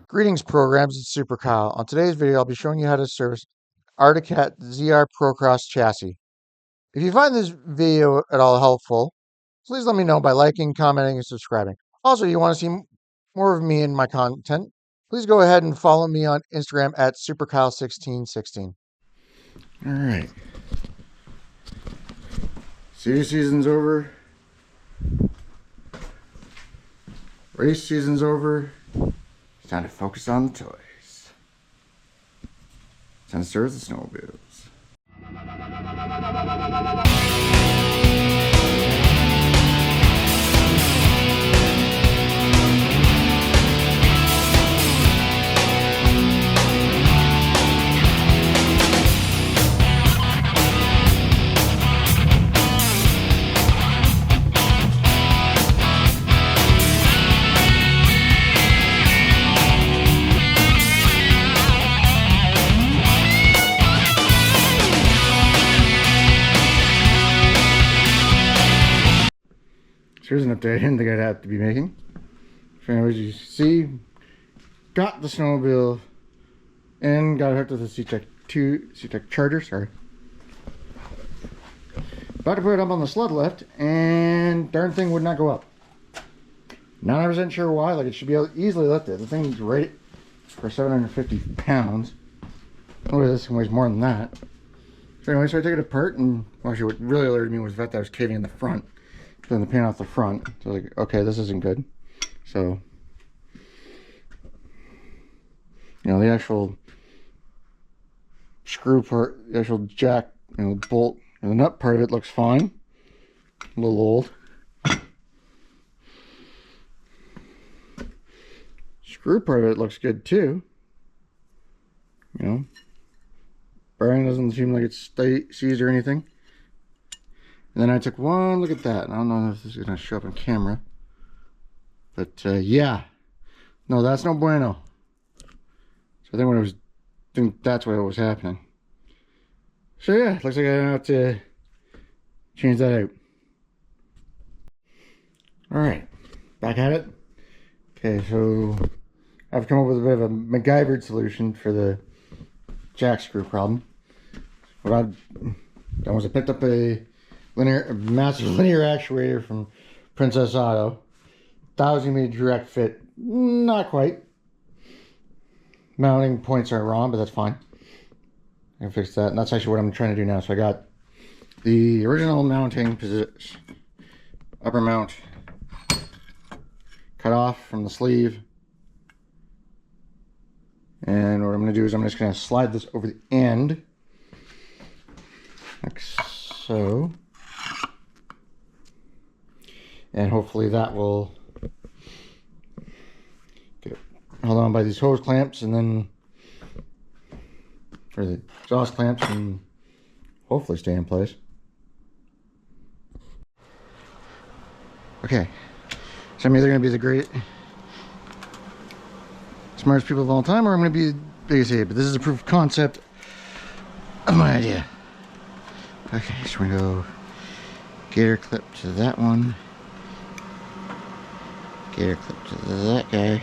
Greetings programs, it's Super Kyle. On today's video, I'll be showing you how to service Arctic Cat ZR ProCross chassis. If you find this video at all helpful, please let me know by liking, commenting, and subscribing. Also, if you want to see more of me and my content, please go ahead and follow me on Instagram at SuperKyle1616. Alright. Series season's over. Race season's over. It's time to focus on the toys. It's time to serve the snowmobiles. Here's an update I didn't think I'd have to be making. So anyways, you see, got the snowmobile and got it hooked with a C-Tech charger, sorry. About to put it up on the sled lift and darn thing would not go up. 9% sure why, like it should be able to easily lift it. The thing's rated for 750 pounds. Look at this, it weighs more than that. So anyway, so I took it apart and well, actually what really alerted me was the fact that I was caving in the front. Then the paint off the front. So I was like, okay, this isn't good. So, you know, the actual screw part, the actual jack, you know, bolt, and the nut part of it looks fine. A little old. Screw part of it looks good too. You know, bearing doesn't seem like it's seized or anything. And then I took one look at that. I don't know if this is going to show up on camera. But yeah. No, that's no bueno. So I think that's what was happening. So yeah, looks like I have to change that out. Alright. Back at it. Okay, so I've come up with a bit of a MacGyvered solution for the jack screw problem. What I've done was I picked up a massive linear actuator from Princess Auto. That was going to be a direct fit. Not quite. Mounting points are wrong, but that's fine. I can fix that. And that's actually what I'm trying to do now. So I got the original mounting position, upper mount, cut off from the sleeve. And what I'm going to do is I'm just going to slide this over the end. Like so. And hopefully that will get held on by these hose clamps and then, or the exhaust clamps, and hopefully stay in place. Okay, so I'm either going to be the smartest people of all time, or I'm going to be the biggest idiot, but this is a proof of concept of my idea. Okay, so we're going to go gator clip to that one. Gator clip to that guy.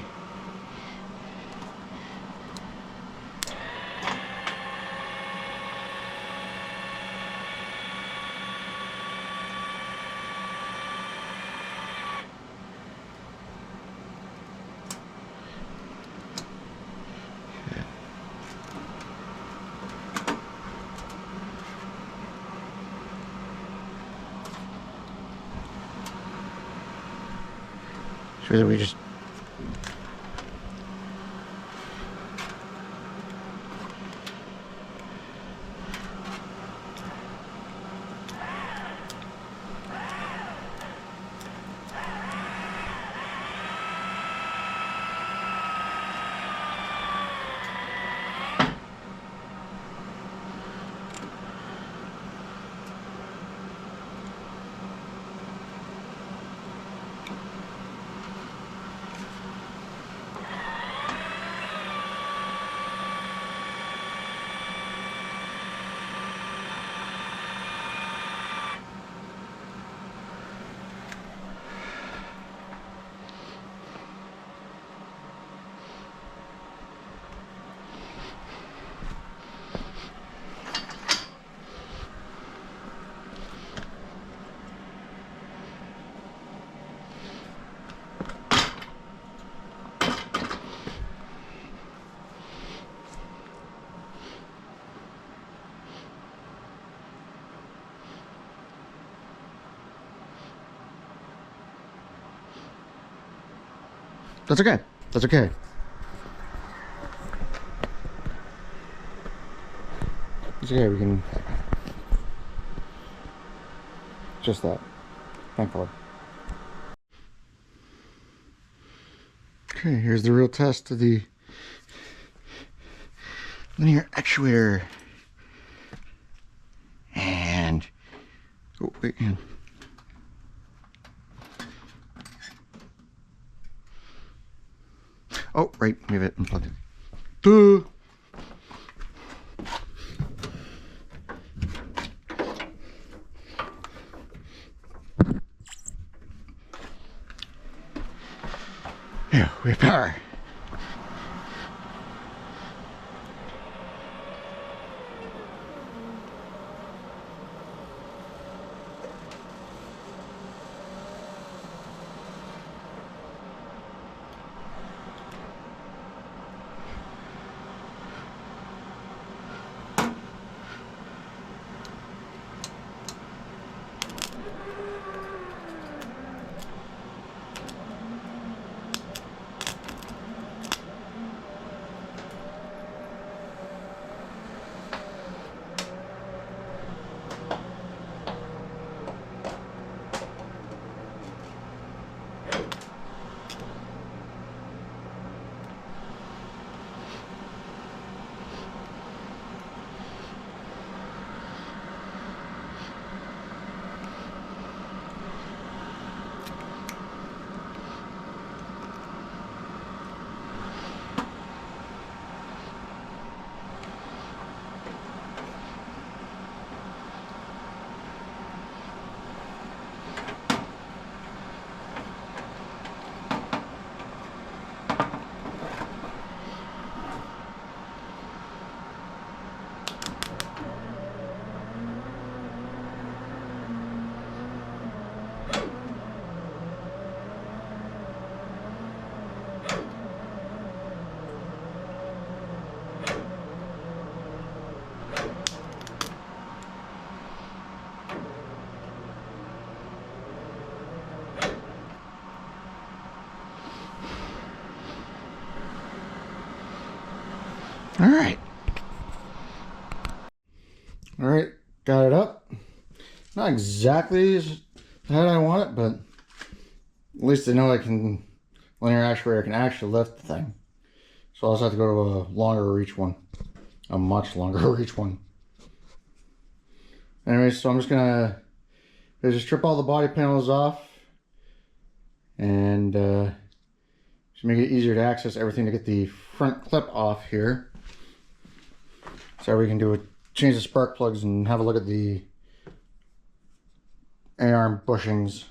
So that we just That's okay. That's okay. It's okay, we can just that, thankfully. Okay, here's the real test of the linear actuator. And oh, wait, yeah. Oh, right, we have it unplugged. Duh. Yeah, we have power. All right, got it up. Not exactly as how I want it, but at least I know I can, linear actuator can actually lift the thing. So I'll just have to go to a longer reach one, a much longer reach one. Anyway, so I'm just gonna just strip all the body panels off and just make it easier to access everything to get the front clip off here. So we can do it, change the spark plugs and have a look at the A-arm bushings.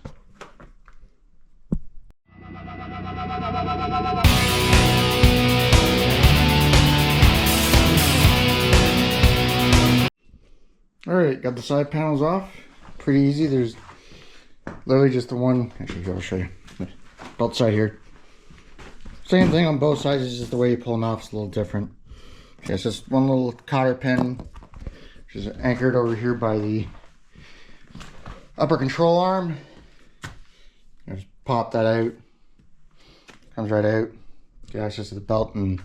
Alright, got the side panels off. Pretty easy. There's literally just the one. Actually, here, I'll show you. Belt side here. Same thing on both sides, it's just the way you pull them off is a little different. Okay, it's just one little cotter pin, which is anchored over here by the upper control arm. Just pop that out. Comes right out. Get access to the belt and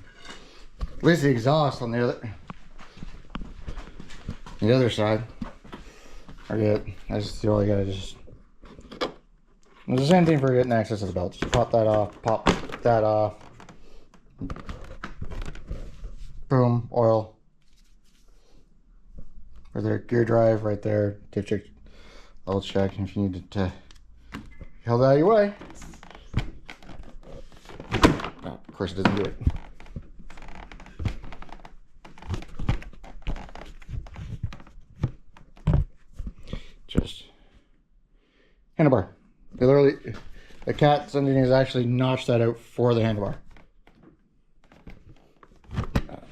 at least the exhaust on the other side. Forget. That's all you gotta just. It's the same thing for getting access to the belt. Just pop that off, pop that off. Boom, oil. Right there, gear drive right there. Diff check, level check if you needed to held out of your way. Oh, of course it doesn't do it. Just handlebar. They literally, the Cat's engineers actually notched that out for the handlebar.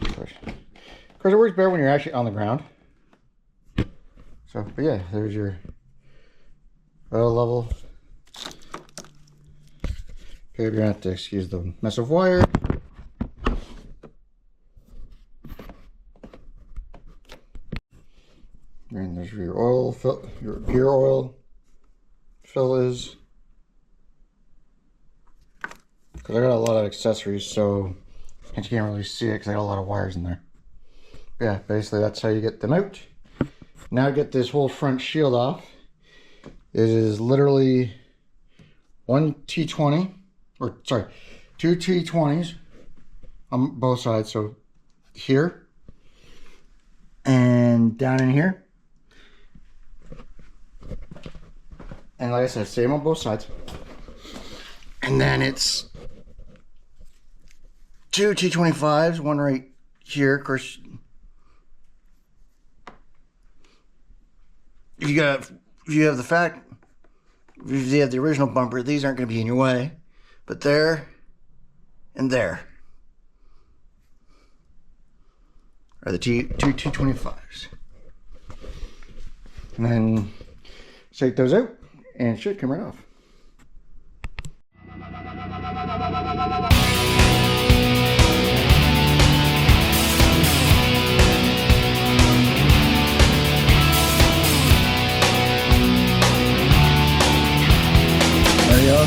Of course, it works better when you're actually on the ground. So, but yeah, there's your oil level. Okay, you're gonna have to excuse the mess of wire. And there's your oil fill, your gear oil fill is. because I got a lot of accessories, so you can't really see it because I got a lot of wires in there. But yeah, basically that's how you get them out. Now to get this whole front shield off, it is literally one T20, or sorry, two T20s on both sides. So here and down in here. And like I said, same on both sides. And then it's two T25s, one right here. Of course, if you have the original bumper, these aren't going to be in your way. But there and there are the two T25s. And then take those out and it should come right off.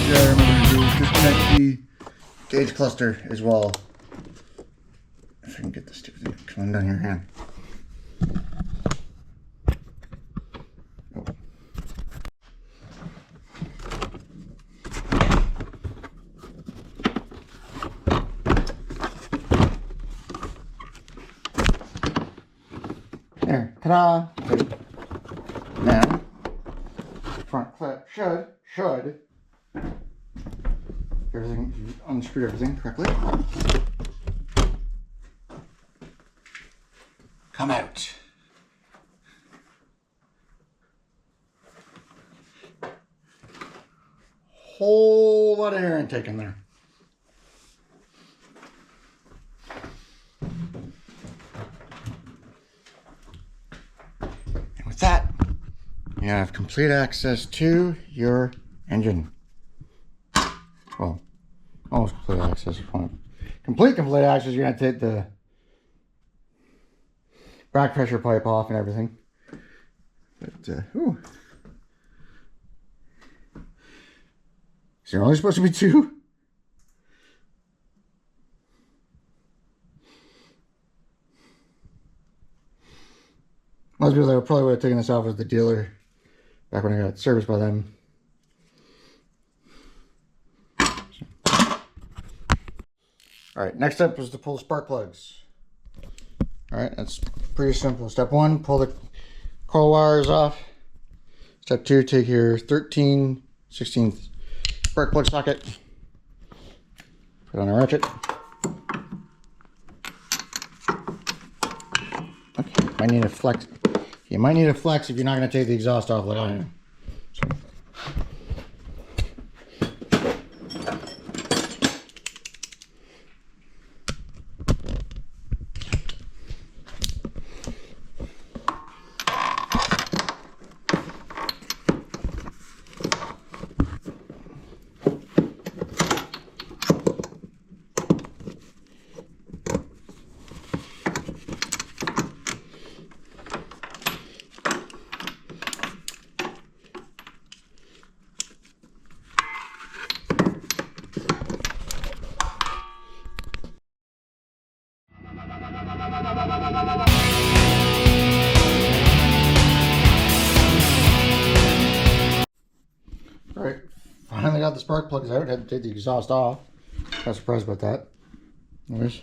I remember to disconnect the gauge cluster as well. If I can get this stupid thing coming down your hand. Oh. There, ta-da! Now, front clip should everything, unscrew everything correctly. Come out. Whole lot of air intake in there. And with that, you have complete access to your engine. Well, almost complete access. Complete access, you're going to take the back pressure pipe off and everything. But, ooh. Is there only supposed to be two? Most people that probably would have taken this off with the dealer back when I got serviced by them. Alright, next step is to pull the spark plugs. Alright, that's pretty simple. Step 1, pull the coil wires off. Step 2, take your 13/16 spark plug socket, put on a ratchet. Okay, might need a flex. You might need a flex if you're not going to take the exhaust off like I am. Alright, finally got the spark plugs out. Had to take the exhaust off. Not surprised about that. Anyways,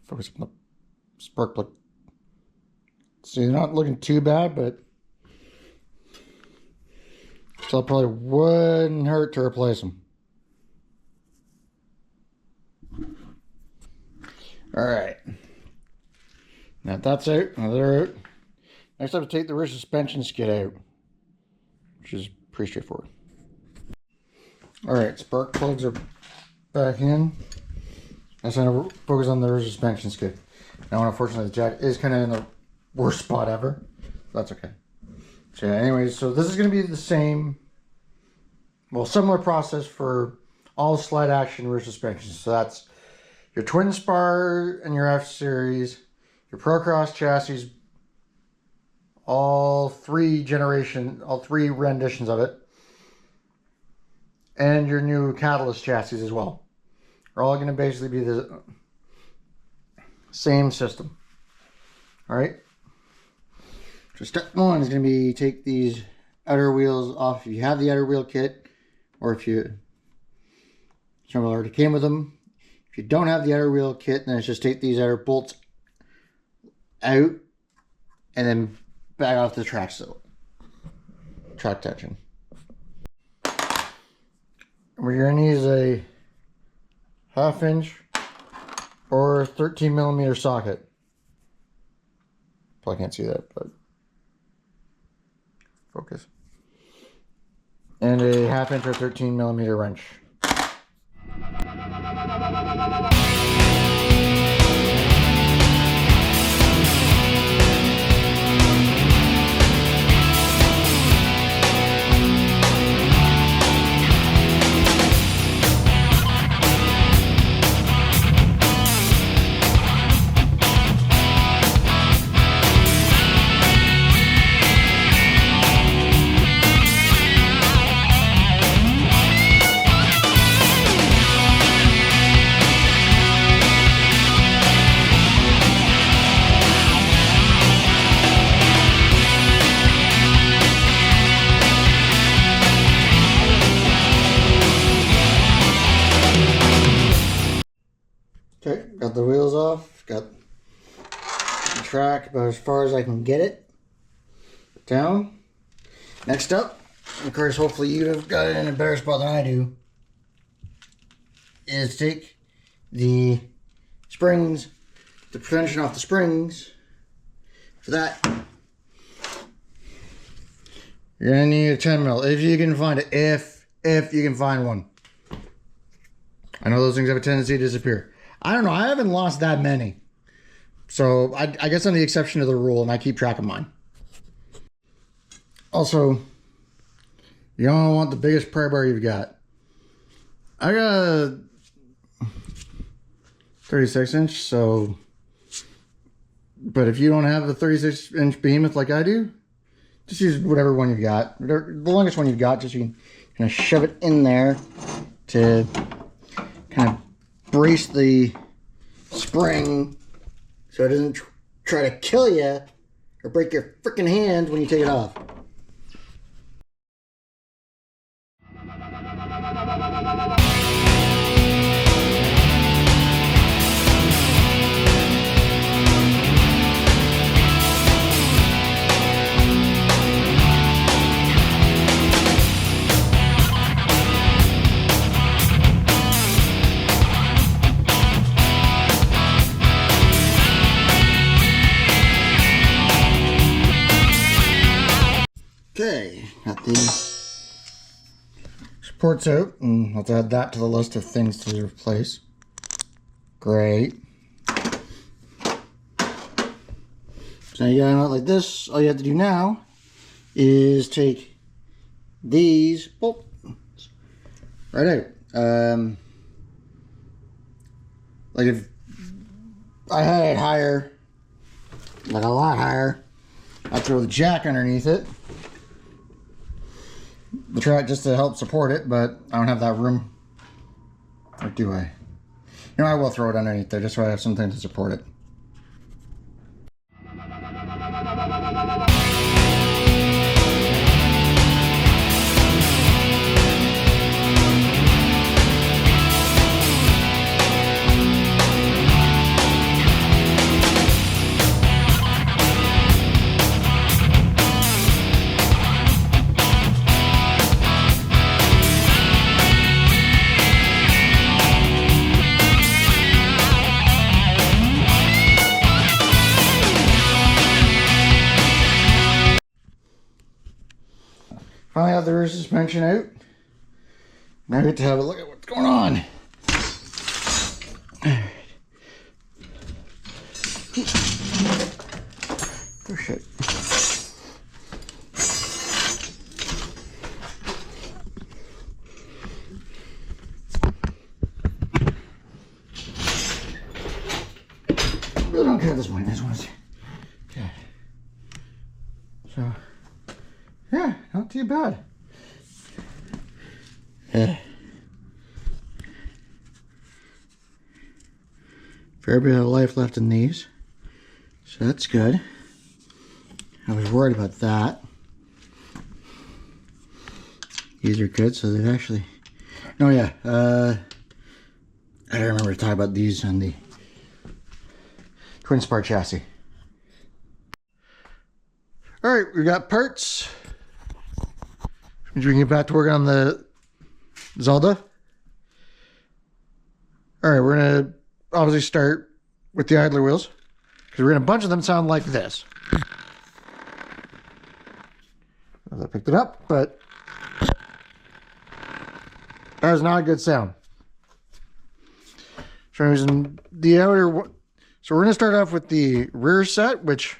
focus on the spark plug. See, they're not looking too bad, but still probably wouldn't hurt to replace them. Alright. Now that's out. Now they're out. Next I have to take the rear suspension skid out, which is pretty straightforward. Alright, spark plugs are back in. I'm going to focus on the rear suspension skid. Now unfortunately the jack is kind of in the worst spot ever. That's okay. So yeah, anyways, so this is going to be the same, well, similar process for all slide action rear suspensions. So that's your twin spar and your F series, your ProCross chassis, all three renditions of it. and your new catalyst chassis as well are all going to basically be the same system. All right. So step one is going to be take these outer wheels off if you have the outer wheel kit, or if you already came with them. If you don't have the outer wheel kit, then it's just take these outer bolts out and then back off the track tension. What you're going to use a 1/2 inch or 13 millimeter socket. Probably can't see that, but focus. And a 1/2 inch or 13 millimeter wrench. Okay, got the wheels off, got the track about as far as I can get it down. Next up, of course, hopefully you have got it in a better spot than I do, is take the springs, the tension off the springs. For that, you're gonna need a 10 mil if you can find it. If you can find one. I know those things have a tendency to disappear. I don't know. I haven't lost that many. So I guess I'm the exception to the rule, and I keep track of mine. Also, you don't want the biggest pry bar you've got. I got a 36 inch, so... But if you don't have a 36 inch behemoth like I do, just use whatever one you've got. The longest one you've got, just you can kind of shove it in there to kind of brace the spring so it doesn't try to kill you or break your freaking hand when you take it off. Okay, got the supports out, and let's add that to the list of things to replace. Great. So now you got it out like this. All you have to do now is take these bolts right out. Like if I had it higher, like a lot higher, I'd throw the jack underneath it. The track just to help support it, but I don't have that room. Or do I? You know, I will throw it underneath there just so I have something to support it. Finally have the rear suspension out. Now I get to have a look at what's going on. Oh shit. I really don't care at this point. I just want to see. Okay. So, yeah, not too bad. Yeah. Fair bit of life left in these, so that's good. I was worried about that. These are good, so they've actually... Oh yeah, I remember to talk about these on the Twin Spar chassis. Alright, we got parts. We can get back to work on the Zelda. Alright, we're going to obviously start with the idler wheels, because we're going to a bunch of them sound like this. I picked it up, but that is not a good sound. So I'm using the outer one. So we're going to start off with the rear set, which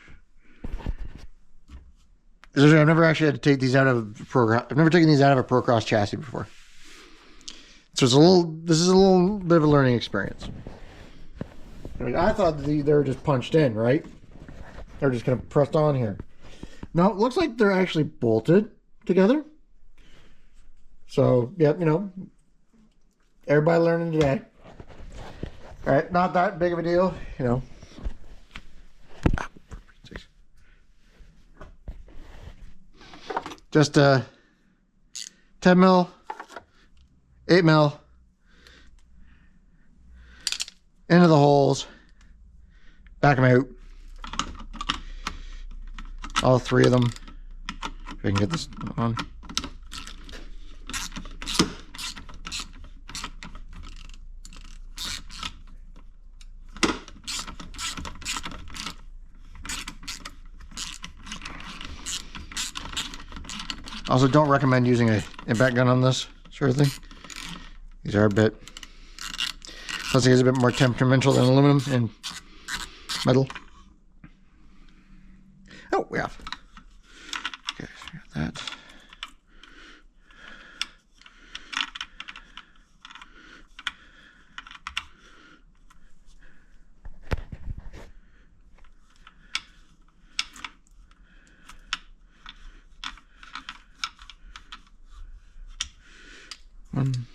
I've never actually had to take these out of ProCross. I've never taken these out of a ProCross chassis before. So this is a little bit of a learning experience. I mean, I thought they were just punched in, right? They're just kind of pressed on here. No, it looks like they're actually bolted together. So, yeah, you know, everybody learning today. All right, not that big of a deal, you know. Just 10 mil, 8 mil into the holes, back them out. All three of them. If I can get this on. Also, don't recommend using a impact gun on this sort of thing. These are a bit, plus it is a bit more temperamental than aluminum and metal. Oh, we have. Okay, so we got that. One.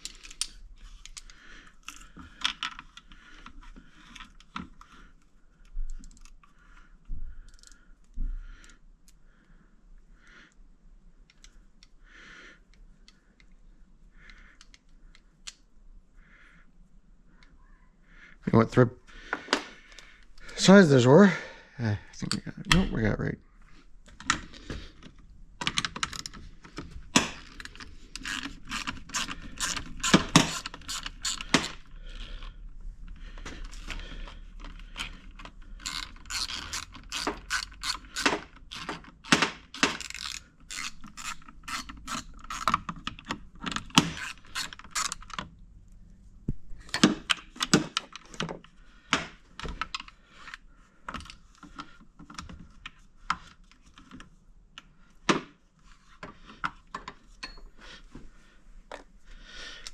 What thread size those were? I think we got it. Nope, we got it right.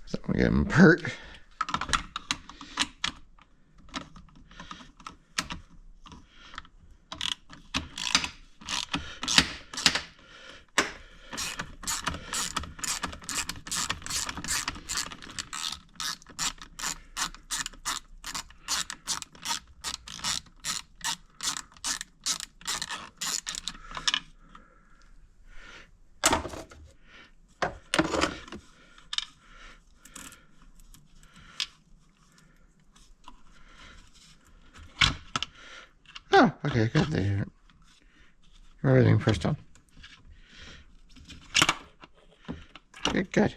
So we get them apart. Oh, okay, good. There. Everything pressed on. Okay, good.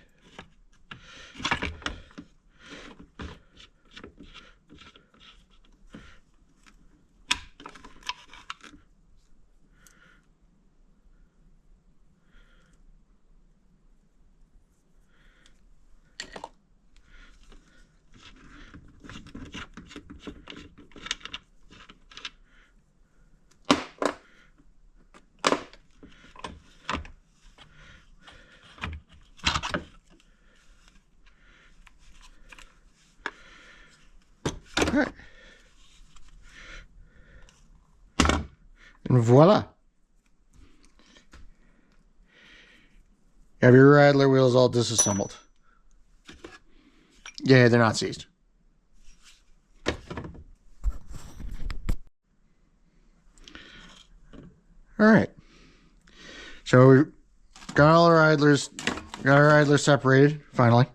All right. And voila. You have your idler wheels all disassembled. Yeah, they're not seized. All right. So we got all our idlers, separated finally.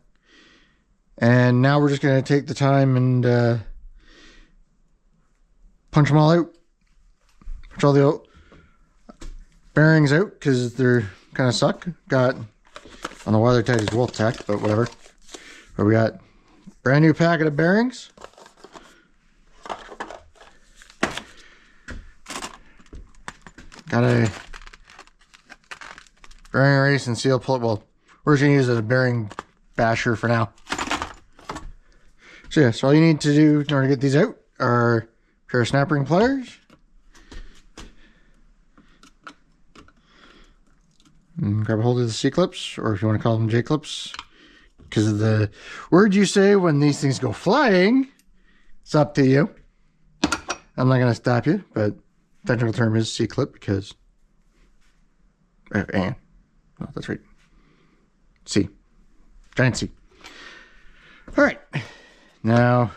And now we're just going to take the time and punch them all out. Punch all the bearings out because they're kind of suck. Got, I don't know why they're tagged as Wolf Tech, but whatever. But we got brand new packet of bearings. Got a bearing erase and seal pull. Well, we're just going to use it as a bearing basher for now. So yeah, so all you need to do in order to get these out are a pair of snap ring pliers. And grab a hold of the C-clips, or if you want to call them J-clips. Because of the word you say when these things go flying, it's up to you. I'm not going to stop you, but technical term is C-clip because... no, that's right. C. Giant C. Alright. Now,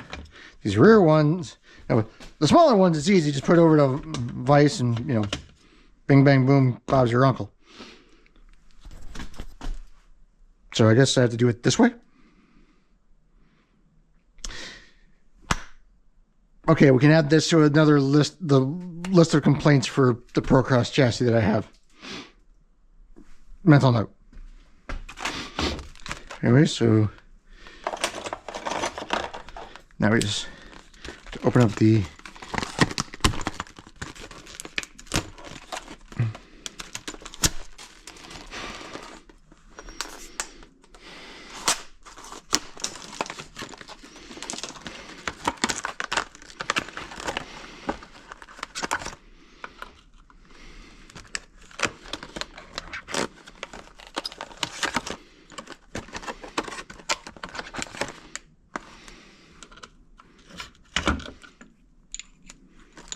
these rear ones... Now, the smaller ones, it's easy. Just put it over to vise and, you know, bing, bang, boom, Bob's your uncle. So I guess I have to do it this way. Okay, we can add this to another list, the list of complaints for the ProCross chassis that I have. Mental note. Anyway, so now we just open up the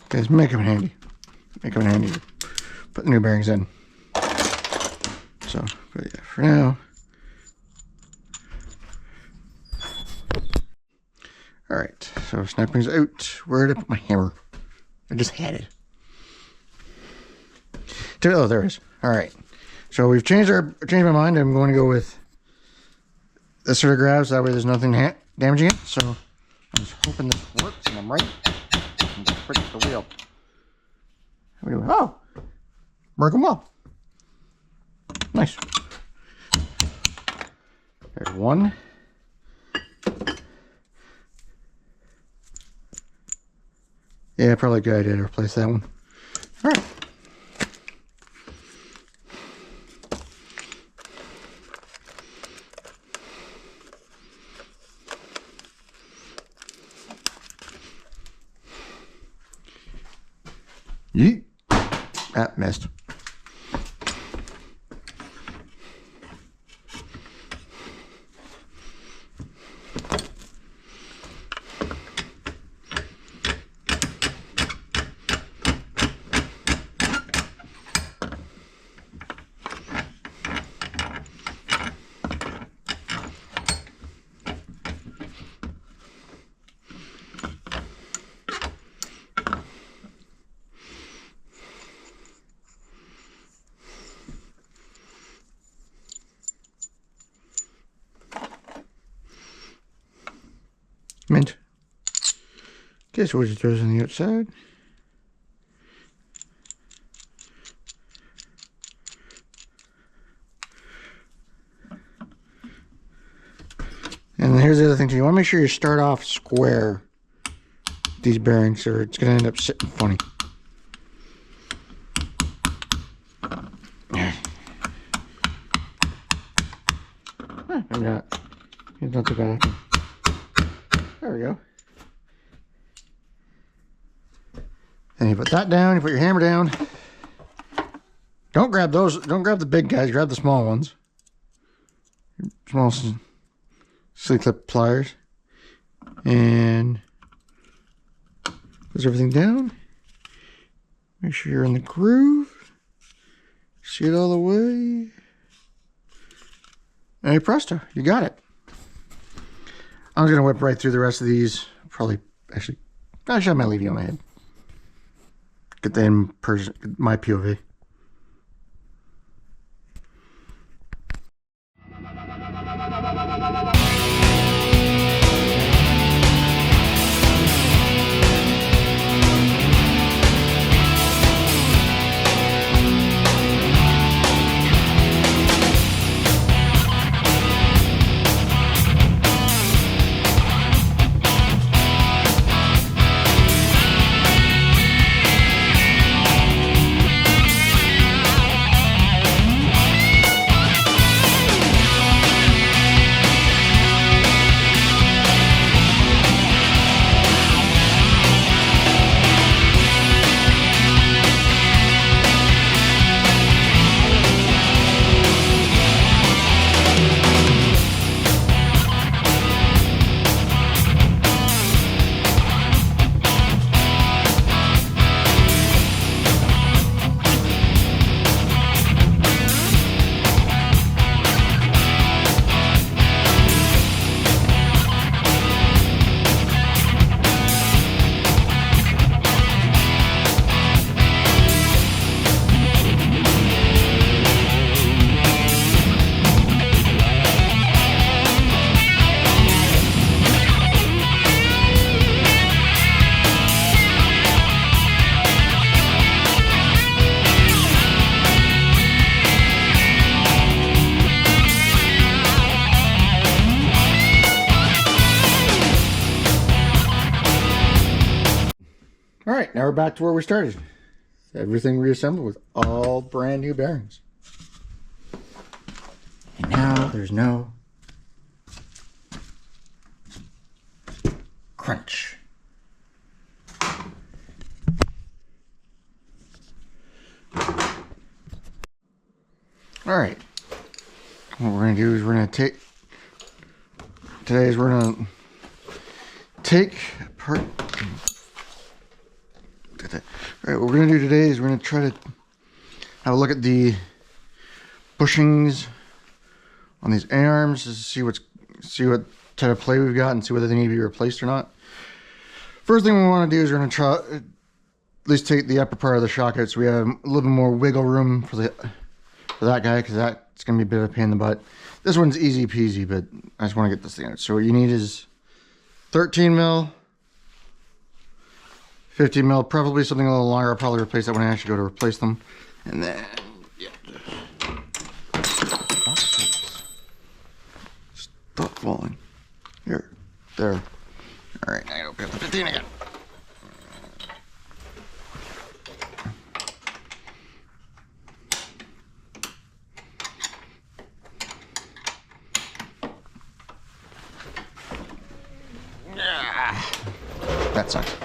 guys, make them handy. Make them handy to put the new bearings in. So, but yeah, for now. Alright, so snap rings out. Where did I put my hammer? I just had it. Oh, there it is. Alright. So we've changed my mind. I'm going to go with this sort of grab, so that way there's nothing damaging it. So I'm just hoping this works and I'm right. And just break the wheel. Oh! Working well. Nice. There's one. Yeah, probably a good idea to replace that one. Alright. Yeet. Ah, missed. Mint. Guess what it throws on the outside. And here's the other thing too. You want to make sure you start off square these bearings or it's going to end up sitting funny. Maybe not. It's not too bad. There we go. And you put that down, you put your hammer down. Don't grab those, don't grab the big guys, grab the small ones. Small C-clip pliers. And close everything down. Make sure you're in the groove. See it all the way. And hey, presto, you got it. I'm just going to whip right through the rest of these. Probably, actually, I might leave you on my head. Get that in person, my POV. Alright, now we're back to where we started. Everything reassembled with all brand new bearings. And now there's no crunch. Alright, what we're going to do is we're going to take apart. Alright, what we're going to do today is we're going to try to have a look at the bushings on these A-arms to see what type of play we've got and see whether they need to be replaced or not. First thing we want to do is we're going to try at least take the upper part of the shock out so we have a little bit more wiggle room for that guy, because that's going to be a bit of a pain in the butt. This one's easy peasy, but I just want to get this thing out. So what you need is 13 mil, 15 mil, preferably something a little longer. I'll probably replace that when I actually go to replace them. And then, yeah. Stop falling. Here, there. All right, now I open up the 15 again. That sucks.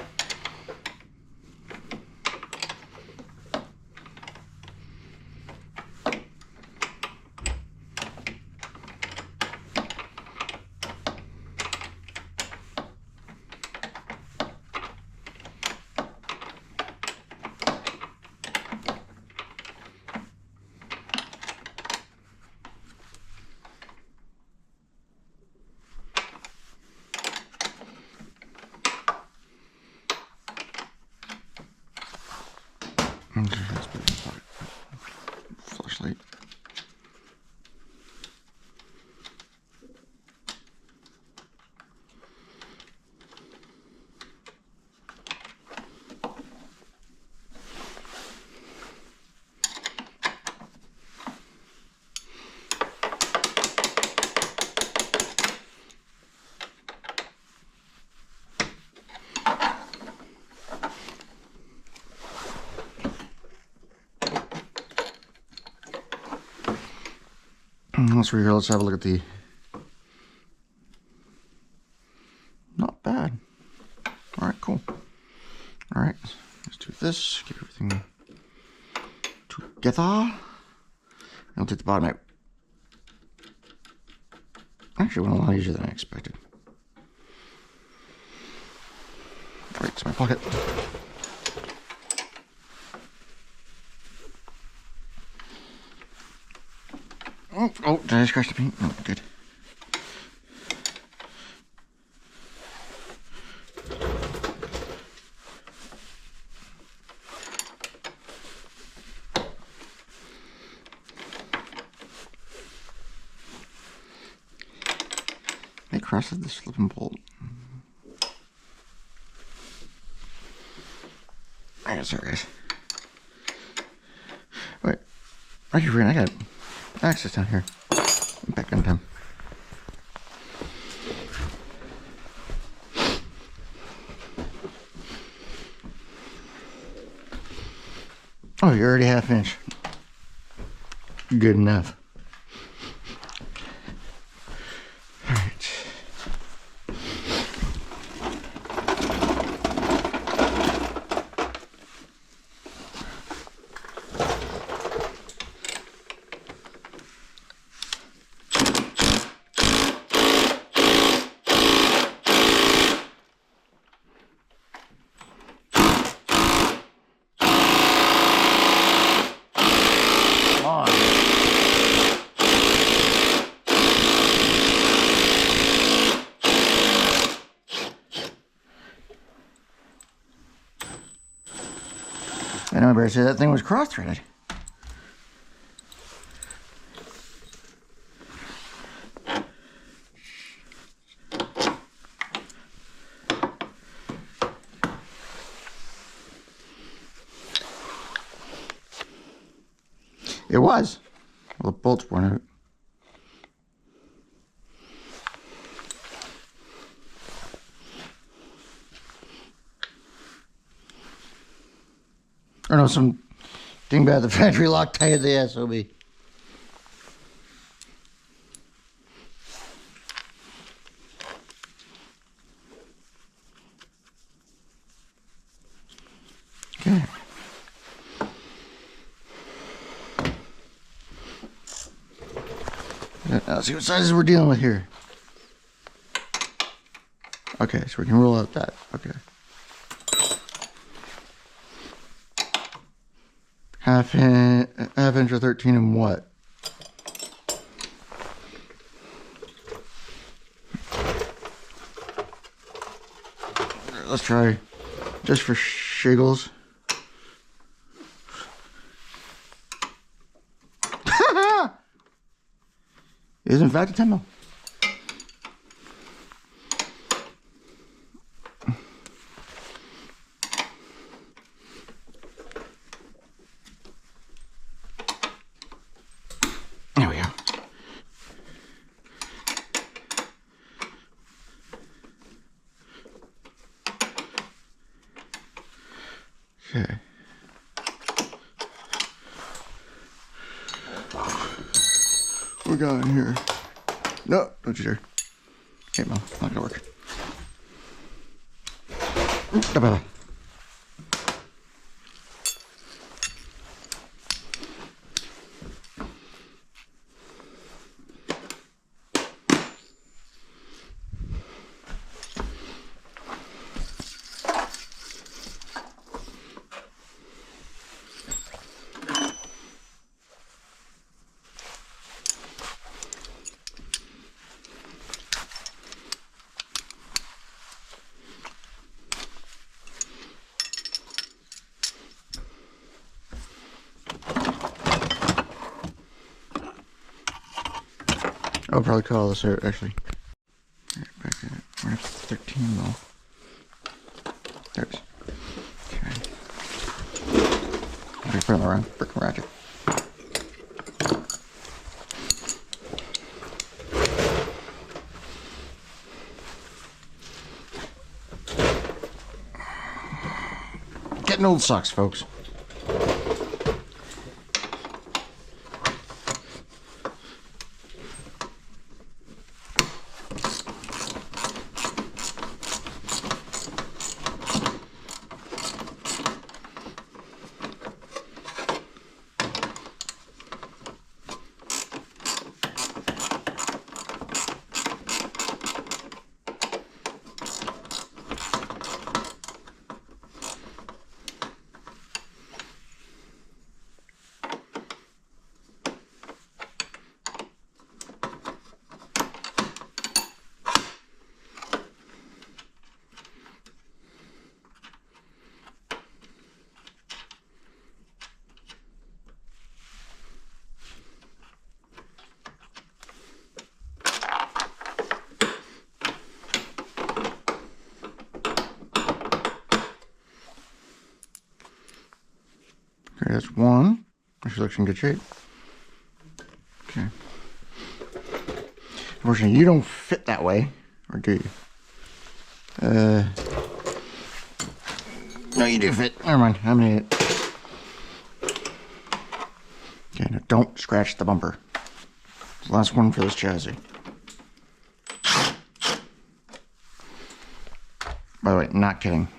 Okay, that's better than I thought. Flashlight. Once we're here, let's have a look at the. Not bad. All right, cool. All right, let's do this. Get everything together. I'll take the bottom out. Actually, went a lot easier than I expected. All right, it's my pocket. Oh, did I scratch the paint? No, good. I crossed the slipping bolt. I got sorry, guys. Wait, are you reading? I got access down here. I'm back on time. Oh, you're already half inch. Good enough. All right. I know I better say that thing was cross-threaded. It was. Well, the bolts weren't out. Or no, some dingbat at the factory Loctite the SOB. Okay. Now let's see what sizes we're dealing with here. Okay, so we can roll out that. Okay. Half inch or 13 and what? Let's try just for shiggles. It is in fact a 10 mil. There we go. Okay. What we got in here? No, don't you dare. Hey, Mom, not gonna work. Bye-bye. I'll probably call this out actually. Right, back at it. We're at 13 mil. There it is. Okay. Put it on the wrong frickin' ratchet. Getting old sucks, folks. Okay, that's one. Actually looks in good shape. Okay. Unfortunately, you don't fit that way, or do you? No, you do fit. Never mind. I'm an idiot. Okay, now don't scratch the bumper. It's the last one for this chassis. By the way, not kidding.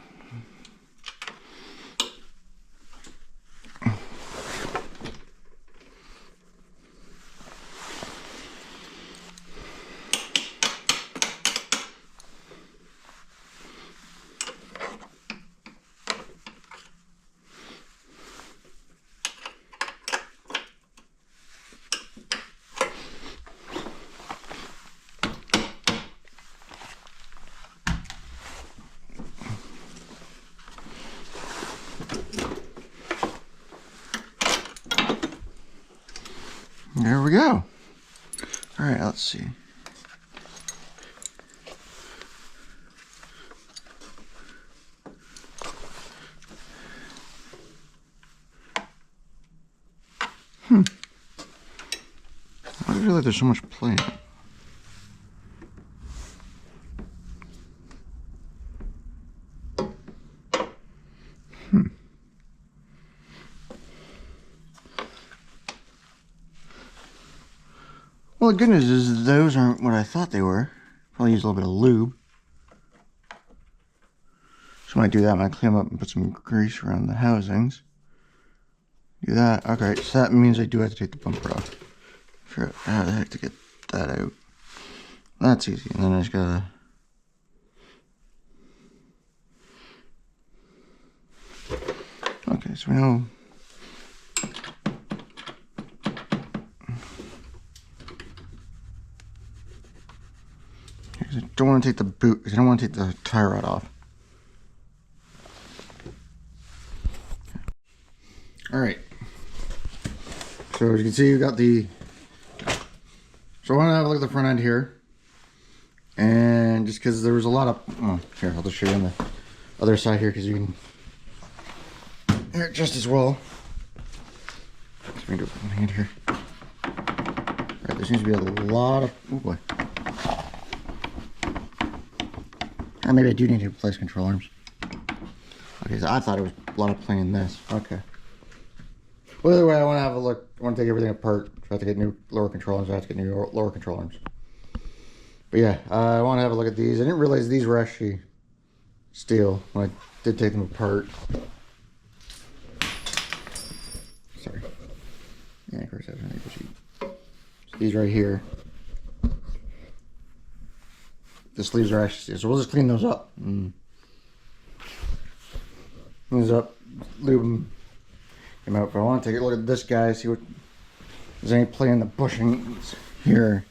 There we go. All right, let's see. Why do I feel like there's so much play in it? Well, the good news is those aren't what I thought they were. Probably use a little bit of lube. So when I do that, I'm going to clean them up and put some grease around the housings. Do that. Okay, so that means I do have to take the bumper off. Figure out how the heck to get that out. That's easy. And then I just gotta... Okay, so we know... I don't want to take the boot, because I don't want to take the tie rod off. Alright. So as you can see, you got the... So I want to have a look at the front end here. And just because there was a lot of... Oh, here, I'll just show you on the other side here, because you can hear it just as well. Let me do one hand here. Alright, there seems to be a lot of... Oh boy. Maybe I do need to replace control arms. Okay, so I thought it was a lot of playing this. Okay. Well, either way, I want to have a look. I want to take everything apart. So I have to get new lower control arms. I have to get new lower control arms. But yeah, I want to have a look at these. I didn't realize these were actually steel when I did take them apart. Sorry. Yeah, of course I have an paper sheet. So these right here. The sleeves are actually steel, so we'll just clean those up. Clean those up, lube them out. But I want to take a look at this guy, see what there's any play in the bushings here,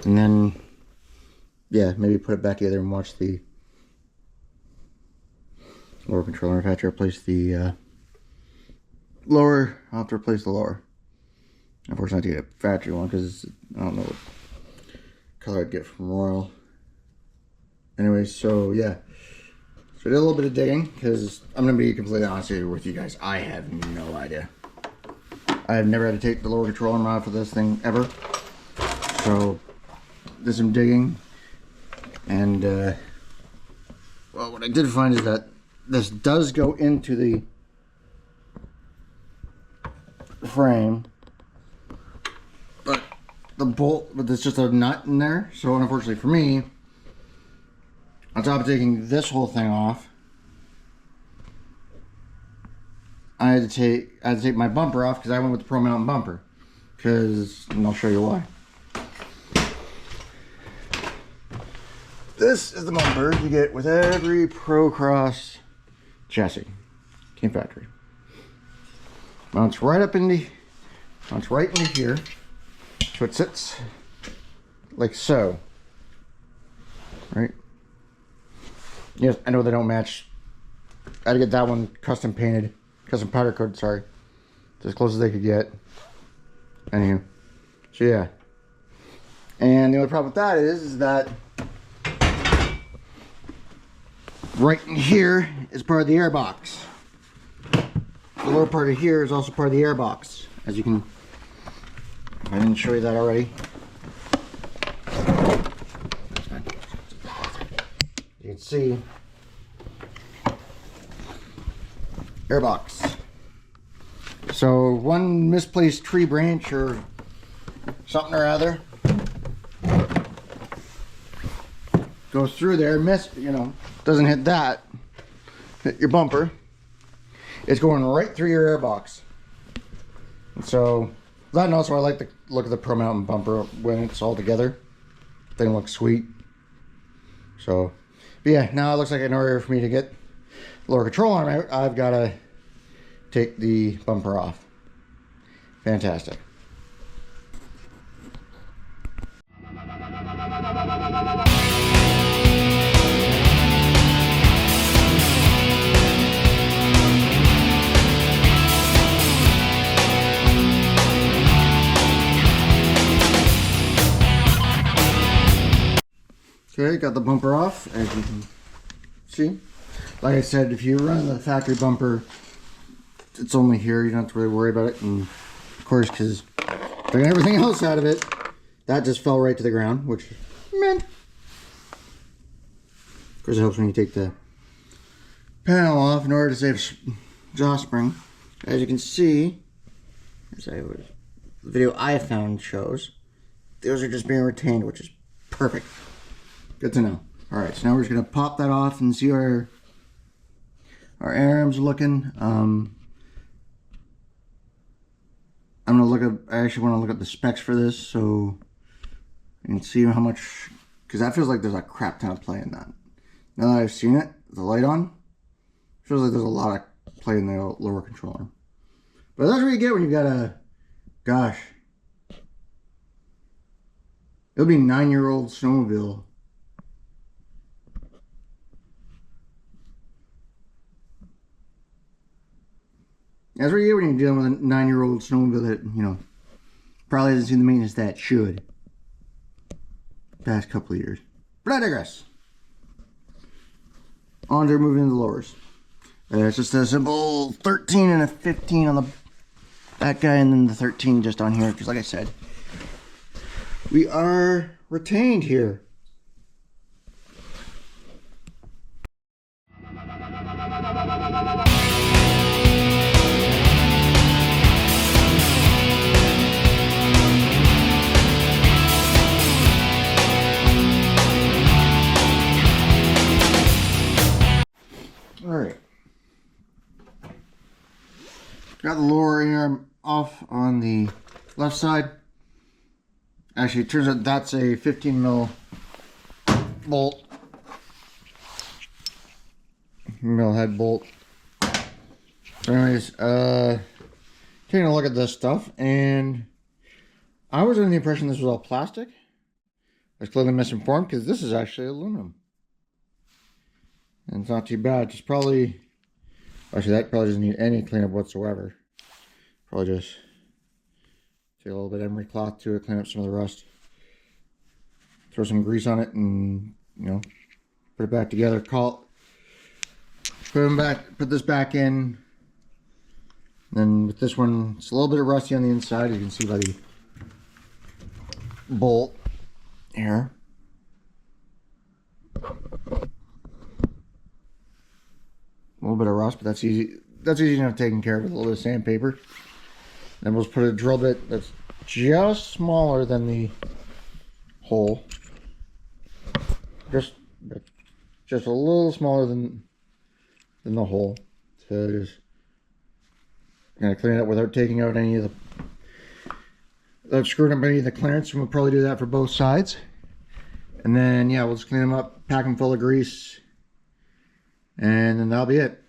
and then yeah, maybe put it back together and watch the lower controller. I've had to replace the lower. I'll have to replace the lower. Unfortunately, I have to get a factory one because I don't know what color I'd get from Royal. Anyway, so yeah, so I did a little bit of digging because I'm gonna be completely honest with you guys. I have no idea. I have never had to take the lower control arm out for this thing ever. So did some digging, and well, what I did find is that this does go into the frame, but there's just a nut in there. So unfortunately for me, on top of taking this whole thing off, I had to take my bumper off because I went with the Pro Mountain bumper. And I'll show you why. This is the bumper you get with every ProCross chassis. Came factory. Mounts right into here. So it sits like so. Right? Yes, I know they don't match. I had to get that one custom painted, custom powder coated, sorry. As close as they could get. Anywho. So yeah. And the only problem with that is that right in here is part of the air box. The lower part of here is also part of the air box. As you can, I didn't show you that already. You can see air box. So one misplaced tree branch or something or other goes through there, doesn't hit that, hit your bumper. It's going right through your air box. And so that and also I like the look of the Pro Mountain bumper when it's all together. Thing looks sweet. So but yeah, now it looks like in order for me to get the lower control arm out, I've got to take the bumper off. Fantastic. Okay, got the bumper off, as you can see. Like I said, if you run the factory bumper, it's only here. You don't have to really worry about it. And of course, because taking everything else out of it, that just fell right to the ground, which, man. Of course, it helps when you take the panel off in order to save exhaust spring. As you can see, as the video I found shows, those are just being retained, which is perfect. Good to know. All right, so now we're just gonna pop that off and see our air arms looking. I'm gonna look up. I actually want to look up the specs for this so you can see how much, because that feels like there's a crap ton of play in that. Now that I've seen it, the light on, it feels like there's a lot of play in the lower controller. But that's what you get when you got a, gosh, it'll be 9-year-old snowmobile. That's what you get when you're dealing with a 9-year-old snowmobile that, you know, probably hasn't seen the maintenance that should past couple of years. But I digress. On to moving into the lowers. It's just a simple 13 and a 15 on the back guy, and then the 13 just on here, because like I said, we are retained here. Alright. Got the lower arm off on the left side. Actually, it turns out that's a 15 mil bolt. Mil head bolt. So anyways, taking a look at this stuff, and I was under the impression this was all plastic. I was clearly misinformed, because this is actually aluminum. And it's not too bad. It's probably, actually that probably doesn't need any cleanup whatsoever. Probably just take a little bit of emery cloth to it, clean up some of the rust. Throw some grease on it and, you know, put it back together. Put this back in. And then with this one, it's a little bit of rusty on the inside, as you can see by the bolt here. A little bit of rust, but that's easy. That's easy enough taken care of with a little bit of sandpaper. Then we'll just put a drill bit that's just smaller than the hole. Just a little smaller than the hole. So just gonna clean it up without taking out any of the, without screwing up any of the clearance. And we'll probably do that for both sides. And then yeah, we'll just clean them up, pack them full of grease, and then that'll be it.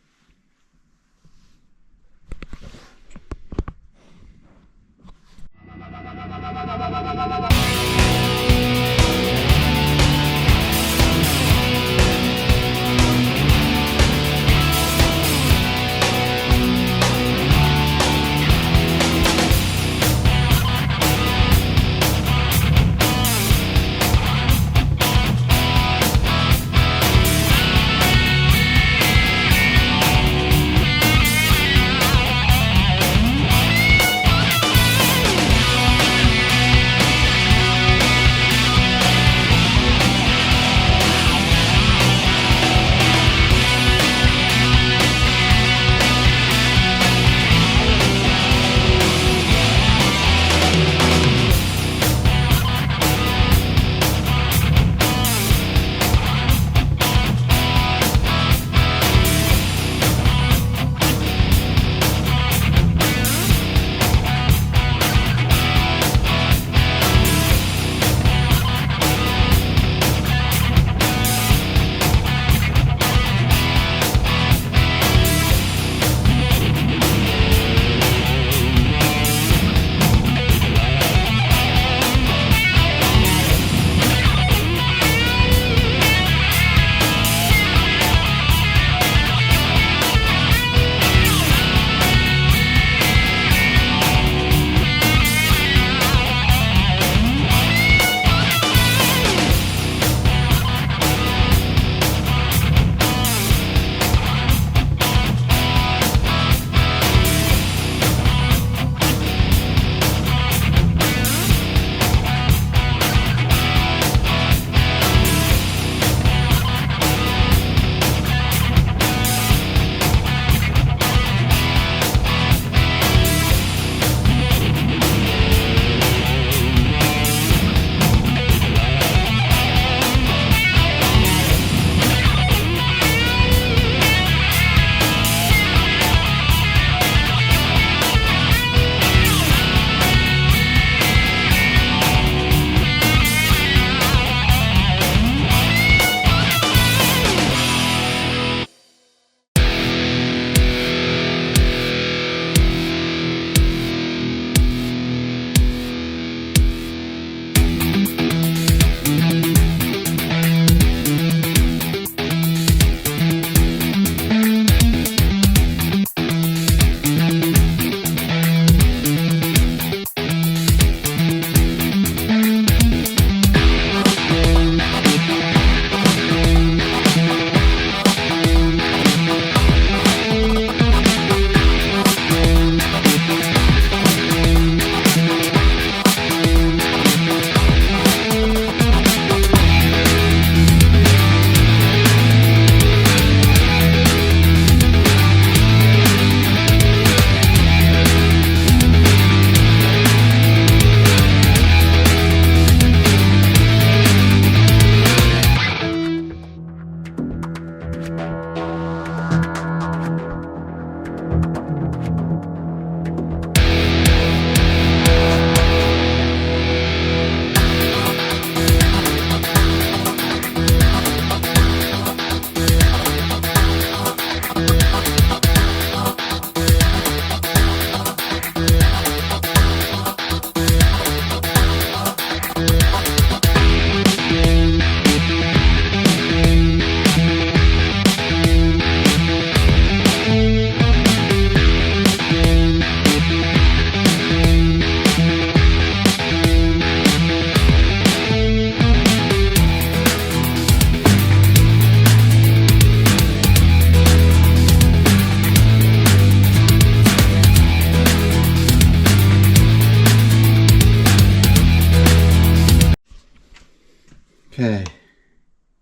Okay,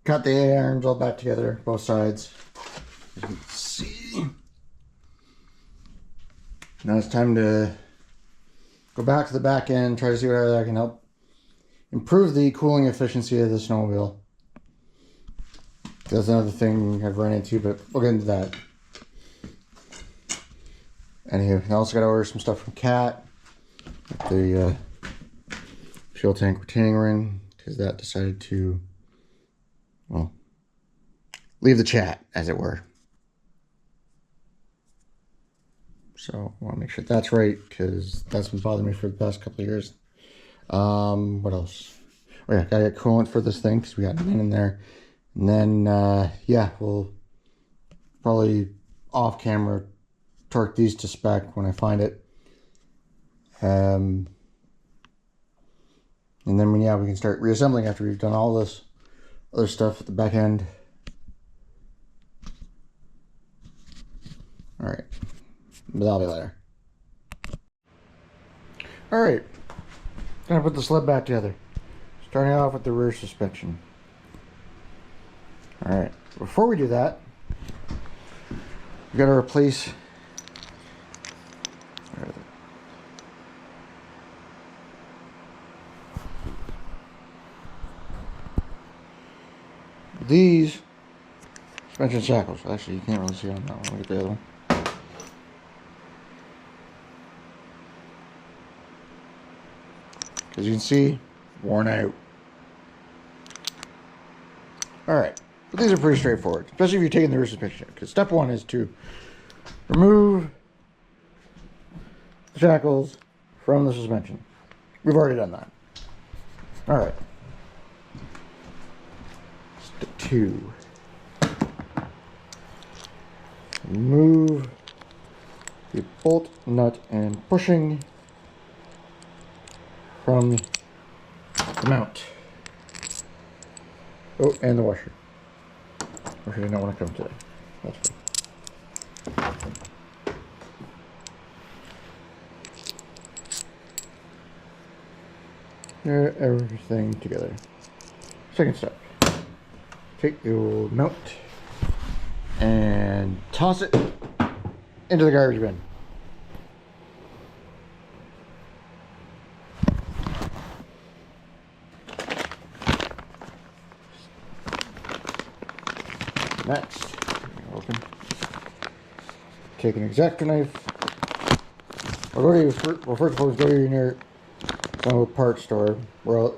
got the A-arms all back together, both sides. As you can see. Now it's time to go back to the back end, try to see whether that can help improve the cooling efficiency of the snowmobile. That's another thing I've run into, but we'll get into that. Anywho, I also got to order some stuff from Cat. The fuel tank retaining ring, because that decided to, well, leave the chat, as it were. So I want to make sure that's right, because that's been bothering me for the past couple of years. What else? Oh yeah, gotta get coolant for this thing, because we got nothing in there. And then, yeah, we'll probably off camera torque these to spec when I find it. And then, yeah, we can start reassembling after we've done all this other stuff at the back end. All right, but that'll be later. All right, gonna put the sled back together. Starting off with the rear suspension. All right, before we do that, we gotta replace these suspension shackles. Actually, you can't really see on that one. Look at the other one. As you can see, worn out. Alright, but these are pretty straightforward, especially if you're taking the rear suspension, because step one is to remove the shackles from the suspension. We've already done that. Alright. Step two. Remove the bolt, nut, and bushing from the mount. Oh, and the washer. Washer did not want to come today. That's fine. Get everything together. Second step. Take your mount and toss it into the garbage bin. Next, open. Take an X-Acto knife. Well, first of all, go to your near some parts store, or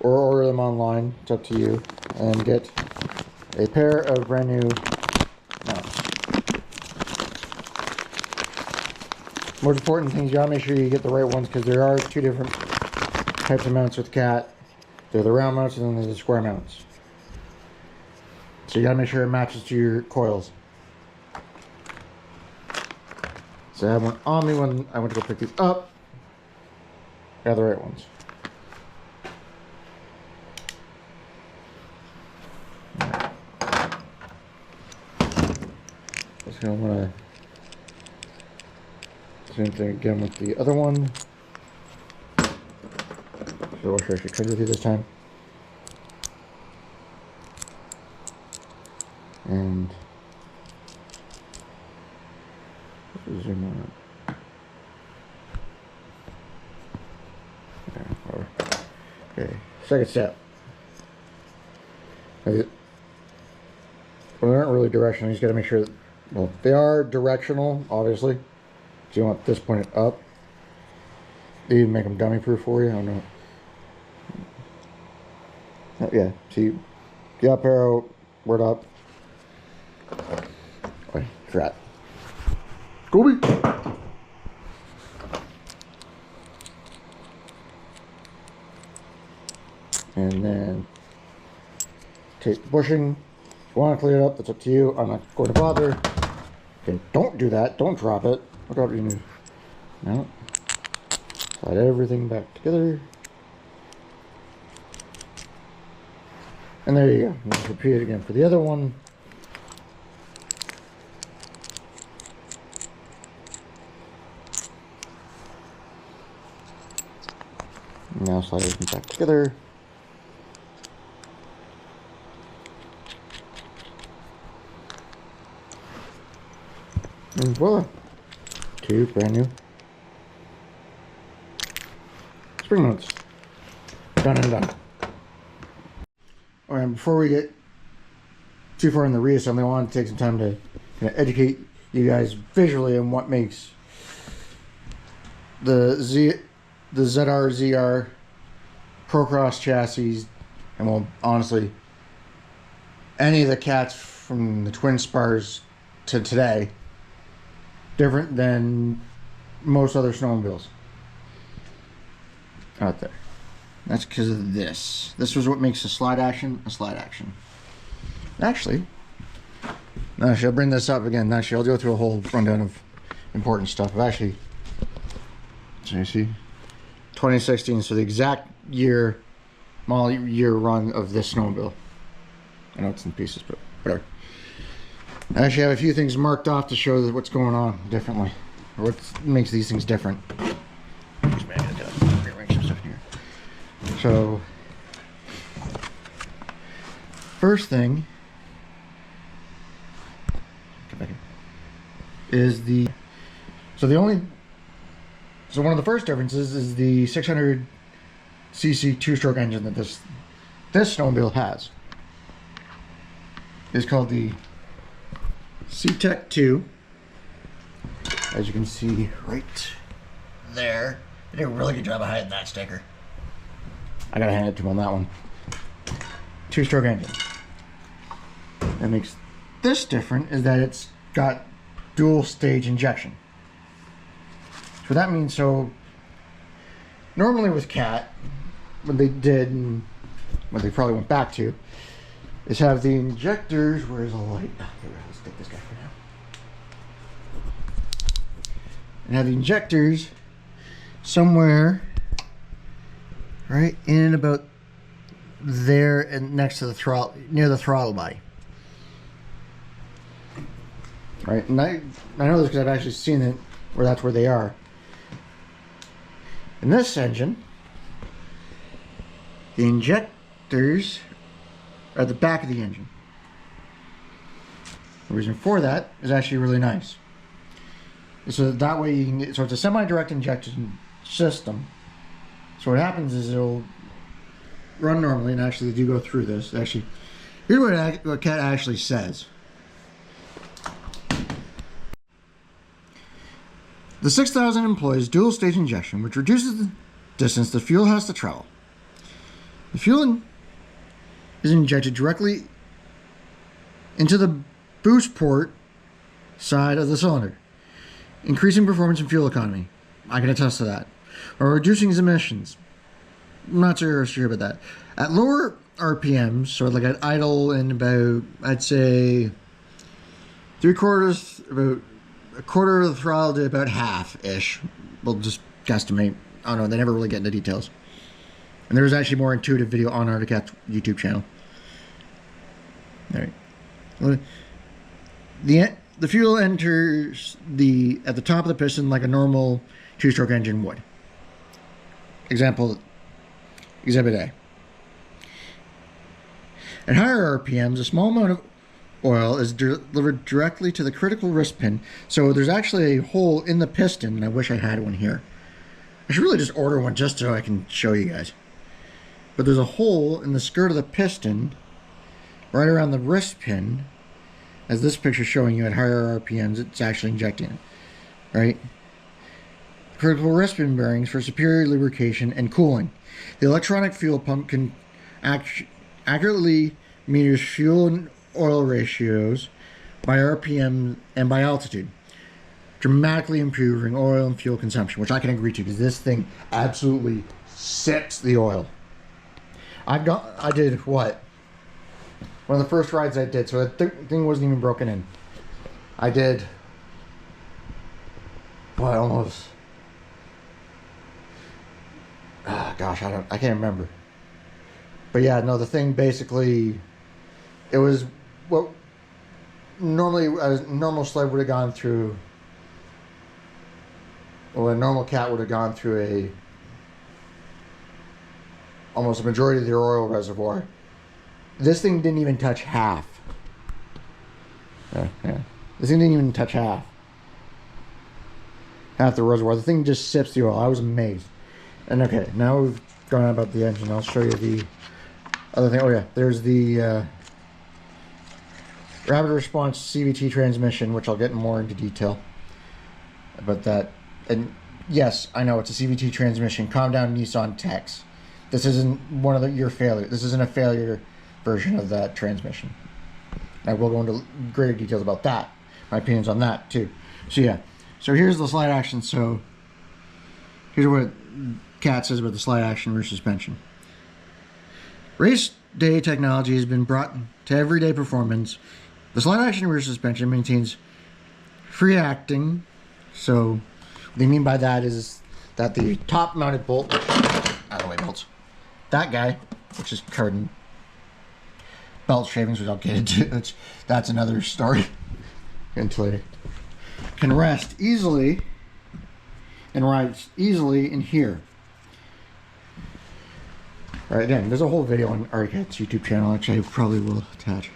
order them online. It's up to you, and get a pair of brand new mounts. Most important things, you gotta make sure you get the right ones, because there are two different types of mounts with Cat. They're the round mounts, and then there's the square mounts. So you gotta make sure it matches to your coils. So I have one on me when I went to go pick these up. Got the right ones. Just gonna wanna same thing again with the other one. So the washer actually comes with you this time. And zoom on. Okay, second step. Well, they aren't really directional. You just got to make sure that, well, they are directional, obviously. So you want this pointed up. They even make them dummy proof for you. I don't know. Yeah, see, the up arrow, word up. Wait, crap. Scooby! And then take the bushing. If you want to clean it up, that's up to you. I'm not going to bother. Okay, don't do that. Don't drop it. Look out, you move. No. Slide everything back together. And there you go. Let's repeat it again for the other one. Now slide everything back together. And voila. 2 brand new spring mounts. Done and done. Alright, before we get too far in the reassembly, I want to take some time to educate you guys visually on what makes the ZR ProCross chassis, and well, honestly, any of the cats from the twin spars to today, different than most other snowmobiles out there. That's because of this. This was what makes a slide action a slide action. Actually, I'll bring this up again. Actually, I'll go through a whole rundown of important stuff. Actually, so you see, 2016, so the exact year, model year run of this snowmobile. I know it's in pieces, but whatever. I actually have a few things marked off to show what's going on differently, or what makes these things different. So, first thing is one of the first differences is the 600cc 2-stroke engine that this snowmobile has. It's called the C-Tech 2. As you can see right there, they did a really good job of hiding that sticker. I gotta hand it to him on that one. 2-stroke engine. That makes this different is that it's got dual stage injection. So that means, so normally with Cat, what they did and what they probably went back to is have the injectors. Where's the light? Let's take this guy for now. And have the injectors somewhere right in about there and next to the throttle, near the throttle body. Right, and I know this because I've actually seen it where that's where they are. In this engine, the injectors are at the back of the engine. The reason for that is actually really nice. So that way you can get, so it's a semi-direct injection system. So what happens is it'll run normally, and actually they do go through this. Actually, here's what Cat actually says. The 6000 employs dual stage injection, which reduces the distance the fuel has to travel. The fuel is injected directly into the boost port side of the cylinder, increasing performance and fuel economy. I can attest to that. Or reducing his emissions. I'm not so sure about that. At lower RPMs, so like at idle and about, I'd say, about a quarter of the throttle to about half-ish. We'll just guesstimate. I don't know, they never really get into details. And there's actually more intuitive video on Arctic Cat's YouTube channel. Alright. The fuel enters at the top of the piston like a normal 2-stroke engine would. Example, Exhibit A. At higher RPMs, a small amount of oil is delivered directly to the critical wrist pin. So there's actually a hole in the piston, and I wish I had one here. I should really just order one just so I can show you guys. But there's a hole in the skirt of the piston right around the wrist pin as this picture showing you at higher RPMs, it's actually injecting it, right? Critical recipe bearings for superior lubrication and cooling. The electronic fuel pump can accurately meters fuel and oil ratios by RPM and by altitude, dramatically improving oil and fuel consumption, which I can agree to because this thing absolutely sips the oil. I did what? One of the first rides I did, so the thing wasn't even broken in. I did, what, almost, gosh, I can't remember. But yeah, no, the thing basically, it was what normally a normal sled would have gone through, or a normal cat would have gone through almost a majority of the oil reservoir. This thing didn't even touch half. Yeah. This thing didn't even touch half the reservoir. The thing just sips the oil. I was amazed. And okay, now we've gone on about the engine. I'll show you the other thing. Oh yeah, there's the rapid response CVT transmission, which I'll get more into detail about that. And yes, I know it's a CVT transmission. Calm down, Nissan techs. This isn't one of your failure. This isn't a failure version of that transmission. I will go into greater details about that. My opinions on that too. So yeah. So here's the slide action. So here's what Cat says about the slide action rear suspension. Race day technology has been brought to everyday performance. The slide action rear suspension maintains free acting. So what they mean by that is that the top mounted bolt, out of the way bolts, that guy, which is covered in belt shavings, which I'll get into, that's another story until later, can rest easily and ride easily in here. Right, again, there's a whole video on Arctic Cat's YouTube channel, which I probably will attach.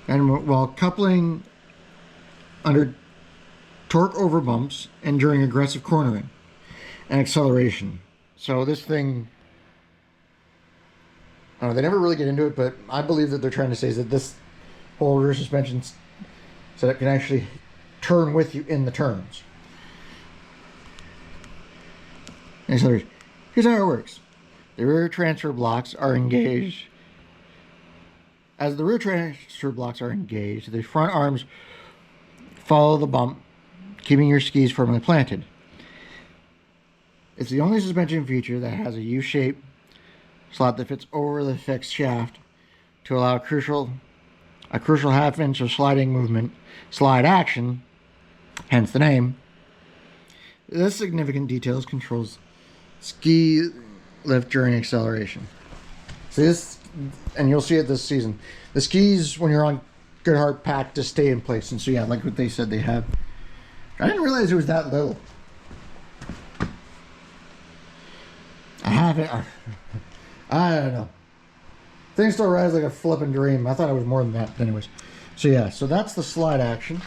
And while coupling under torque over bumps and during aggressive cornering and acceleration. So this thing, I don't know, they never really get into it, but I believe that they're trying to say is that this whole rear suspension so that it can actually turn with you in the turns. And so here's how it works. The rear transfer blocks are engaged. As the rear transfer blocks are engaged, the front arms follow the bump, keeping your skis firmly planted. It's the only suspension feature that has a U-shaped slot that fits over the fixed shaft to allow a crucial half-inch of sliding movement, slide action, hence the name. This significant details controls ski lift during acceleration. So this, and you'll see it this season, the skis when you're on good hard pack just stay in place. And so yeah, like what they said they have, I didn't realize it was that little. I haven't, I don't know, things still rise like a flipping dream. I thought it was more than that, but anyways. So yeah, so that's the slide action.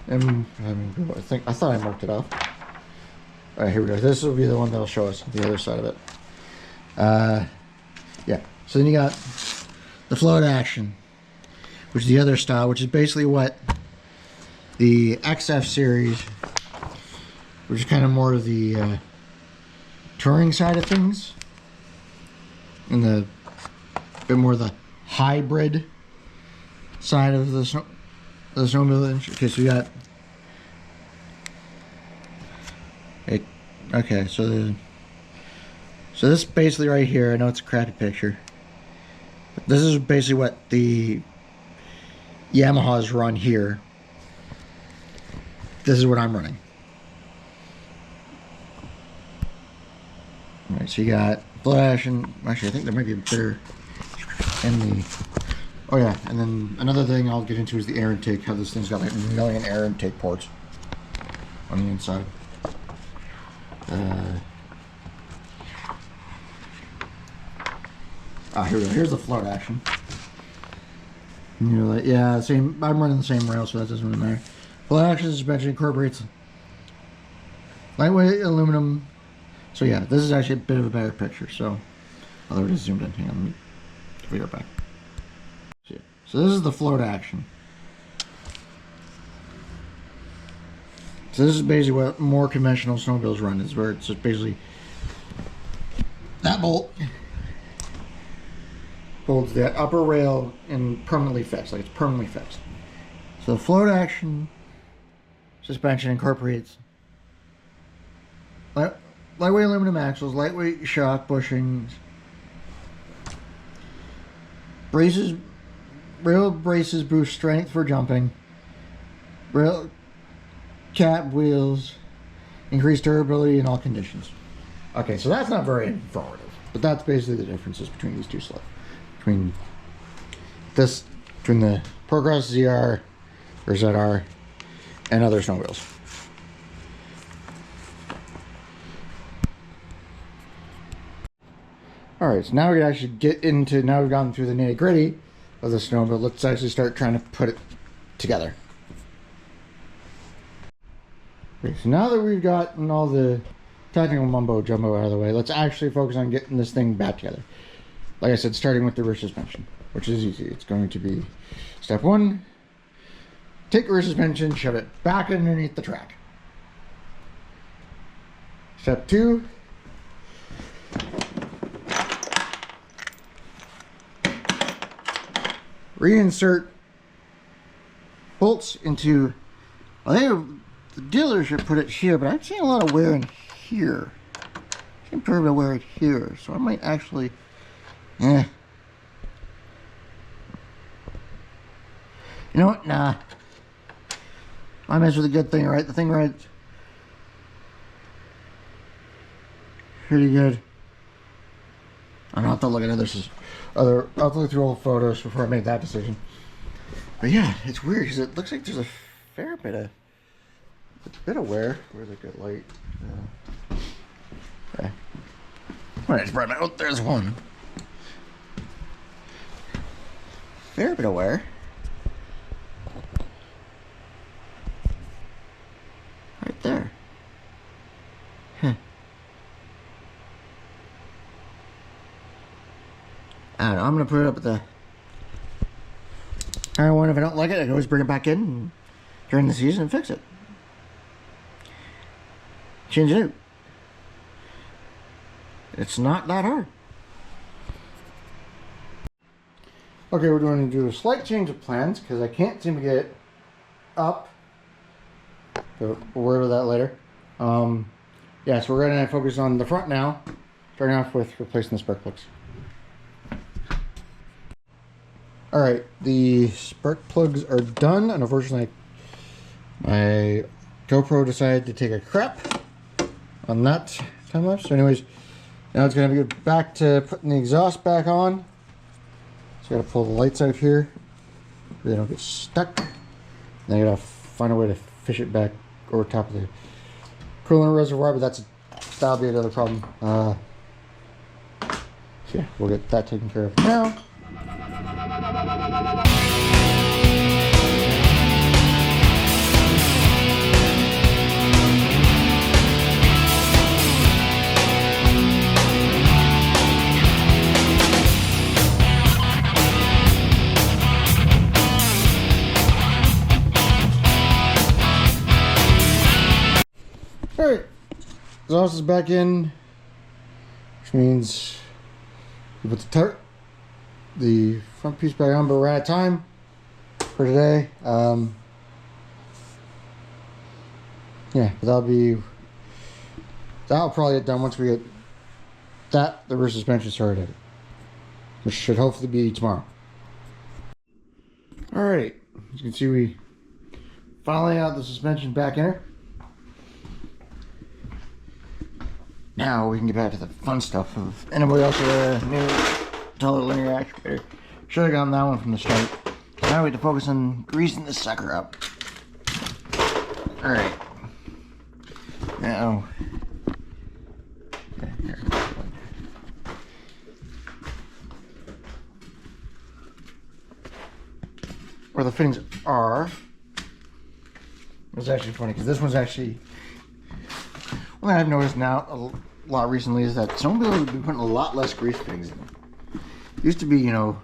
And I thought I marked it off. All right, here we go. This will be the one that'll show us the other side of it. Yeah. So then you got the float action, which is the other style, which is basically what the XF series, which is kind of more of the touring side of things, and the bit more the hybrid side of the snowmobile. Okay, so we got. Okay, so this basically right here, I know it's a crappy picture, but this is basically what the Yamahas run here. This is what I'm running. Alright, so you got flash, and actually I think there might be a better in the, oh yeah, and then another thing I'll get into is the air intake, how this thing's got like a million air intake ports on the inside. Here we go. Here's the float action. And you're like, yeah, same. I'm running the same rail, so that doesn't really matter. Float action suspension incorporates lightweight aluminum. So yeah, this is actually a bit of a better picture. So, although it is zoomed in, hang on, let me get back. So this is the float action. So this is basically what more conventional snowmobiles run, is where it's just basically that bolt holds that upper rail and permanently fixed, like it's permanently fixed. So the float action suspension incorporates lightweight aluminum axles, lightweight shock bushings, rail braces boost strength for jumping, rail cap wheels increase durability in all conditions. Okay, so that's not very informative, but that's basically the differences between these two sleds. Between the ProCross ZR or ZR and other snowmobiles. Alright, so now we can actually get into, now we've gone through the nitty gritty of the snowmobile, let's actually start trying to put it together. Okay, so now that we've gotten all the technical mumbo jumbo out of the way, let's actually focus on getting this thing back together. Like I said, starting with the rear suspension, which is easy. It's going to be step one, take the rear suspension, shove it back underneath the track. Step two, reinsert bolts into, I think the dealership put it here, but I'm seeing a lot of wear in here. I'm pretty bit wear it here, so I might actually, you know what? Nah. I mess with a good thing, right? The thing rides pretty good. I don't have to look at I'll have to look through old photos before I make that decision. But yeah, it's weird because it looks like there's a fair bit of wear. Where's a good light? Okay. Alright, it's bright. Oh, there's one. Fair bit of wear. Right there. Huh. I don't know. I'm gonna put it up at the iron one. If I don't like it, I can always bring it back in during the season and fix it. Change it out. It's not that hard. Okay, we're going to do a slight change of plans because I can't seem to get it up. So we'll worry about that later. Yeah, so we're going to focus on the front now, starting off with replacing the spark plugs. Alright, the spark plugs are done, and unfortunately my GoPro decided to take a crap on that time lapse. So anyways, now it's going to be back to putting the exhaust back on. So I got to pull the lights out here so they don't get stuck. Then I got to find a way to fish it back over top of the coolant reservoir, but that'll be another problem. So yeah, we'll get that taken care of now. Alright, exhaust is back in, which means we put the front piece back on, but we're out of time for today. Yeah, but that'll probably get done once we get the rear suspension started, which should hopefully be tomorrow. Alright, as you can see, we finally got the suspension back in her. Now we can get back to the fun stuff of anybody else with a new taller linear actuator. Should have gotten that one from the start. Now we have to focus on greasing this sucker up. Alright. Now. Here. Where the fittings are. It's actually funny because this one's actually. One thing I've noticed now a lot recently is that snowmobiles have been putting a lot less grease fittings in them. Used to be, you know,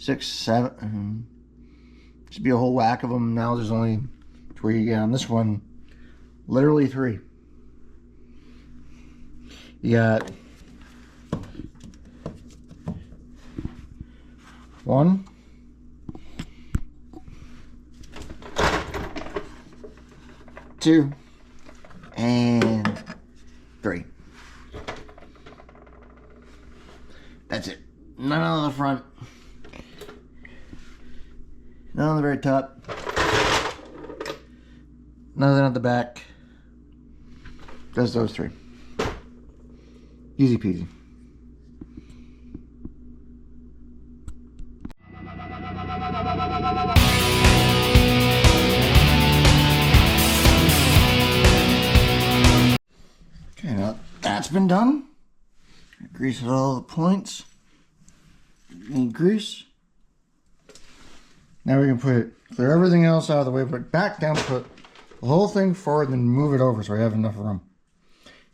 6, 7. Should be a whole whack of them. Now there's only 3 again. On this one, literally 3. You got 1, 2, and 3. That's it. None on the front. None on the very top. Nothing at the back. Just those 3. Easy peasy. Okay, now that's been done. Grease at all the points. Need grease. Now we can clear everything else out of the way, put it back down, put the whole thing forward, then move it over so we have enough room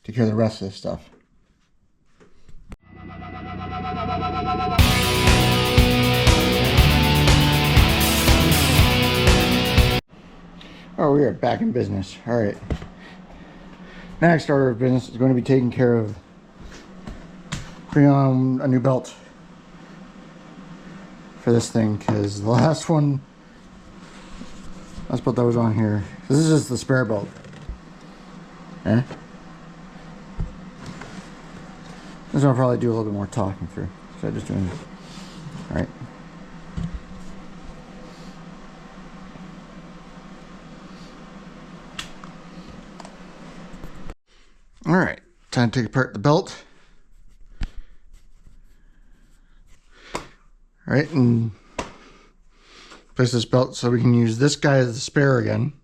to carry the rest of this stuff. Oh, we are back in business. All right. Next order of business is going to be taking care of putting on a new belt for this thing, because the last belt that was on here, this is just the spare belt. Eh? This one I'll probably do a little bit more talking through. So just doing this. Alright. Alright, time to take apart the belt. Alright, and place this belt so we can use this guy as the spare again.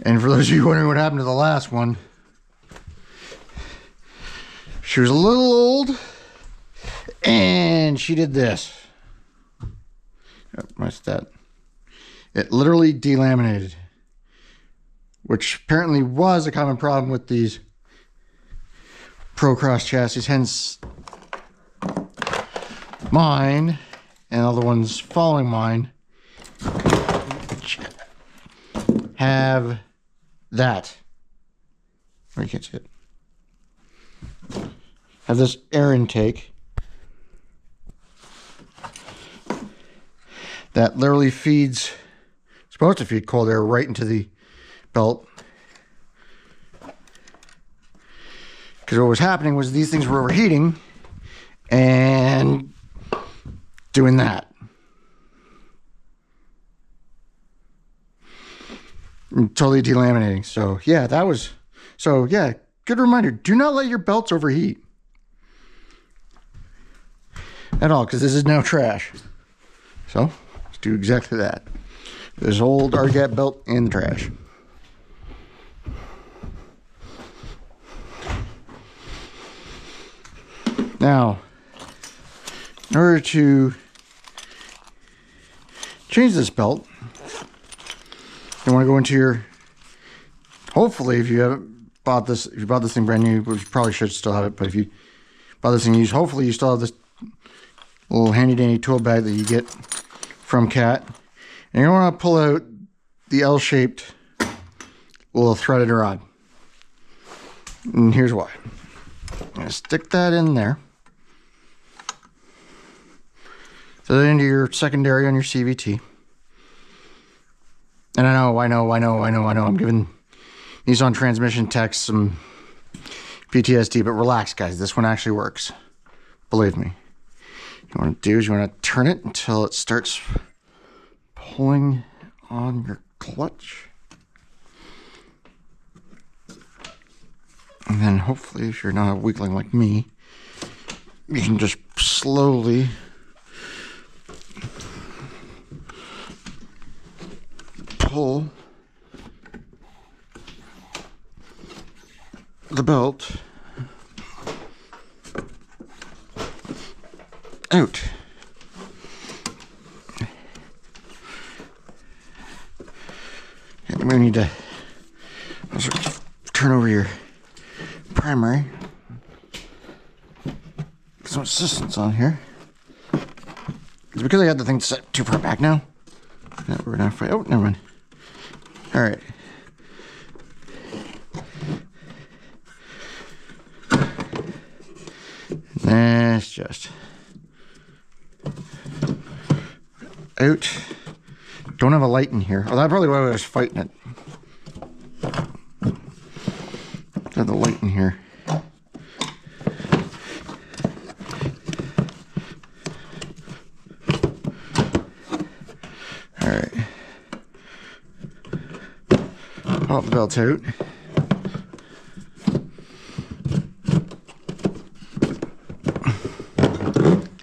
And for those of you wondering what happened to the last one, she was a little old and she did this. Oh, what's that? It literally delaminated, which apparently was a common problem with these ProCross chassis, hence mine and all the ones following mine have that. Where you can't see it. Have this air intake that literally supposed to feed cold air right into the belt. Because what was happening was these things were overheating and doing that. And totally delaminating. So yeah, good reminder. Do not let your belts overheat at all, because this is now trash. So let's do exactly that. This old Arctic Cat belt in the trash. Now, in order to change this belt, you want to go into your, hopefully if you haven't bought this, if you bought this thing brand new, which you probably should still have it, but if you bought this thing used, hopefully you still have this little handy dandy tool bag that you get from Cat. And you want to pull out the L-shaped little threaded rod. And here's why. I'm going to stick that in there. Throw that into your secondary on your CVT. And I know, I'm giving these on transmission techs some PTSD, but relax, guys. This one actually works. Believe me. What you want to do is you want to turn it until it starts pulling on your clutch. And then hopefully, if you're not a weakling like me, you can just slowly pull the belt out. And we need to also turn over your primary. So some assistance on here. It's because I got the thing set too far back now. Yeah, we're gonna fight. Oh, never mind. All right. That's just out. Don't have a light in here. Oh, that's probably why I was fighting it. Have the light in here. All right. Pop the belt out.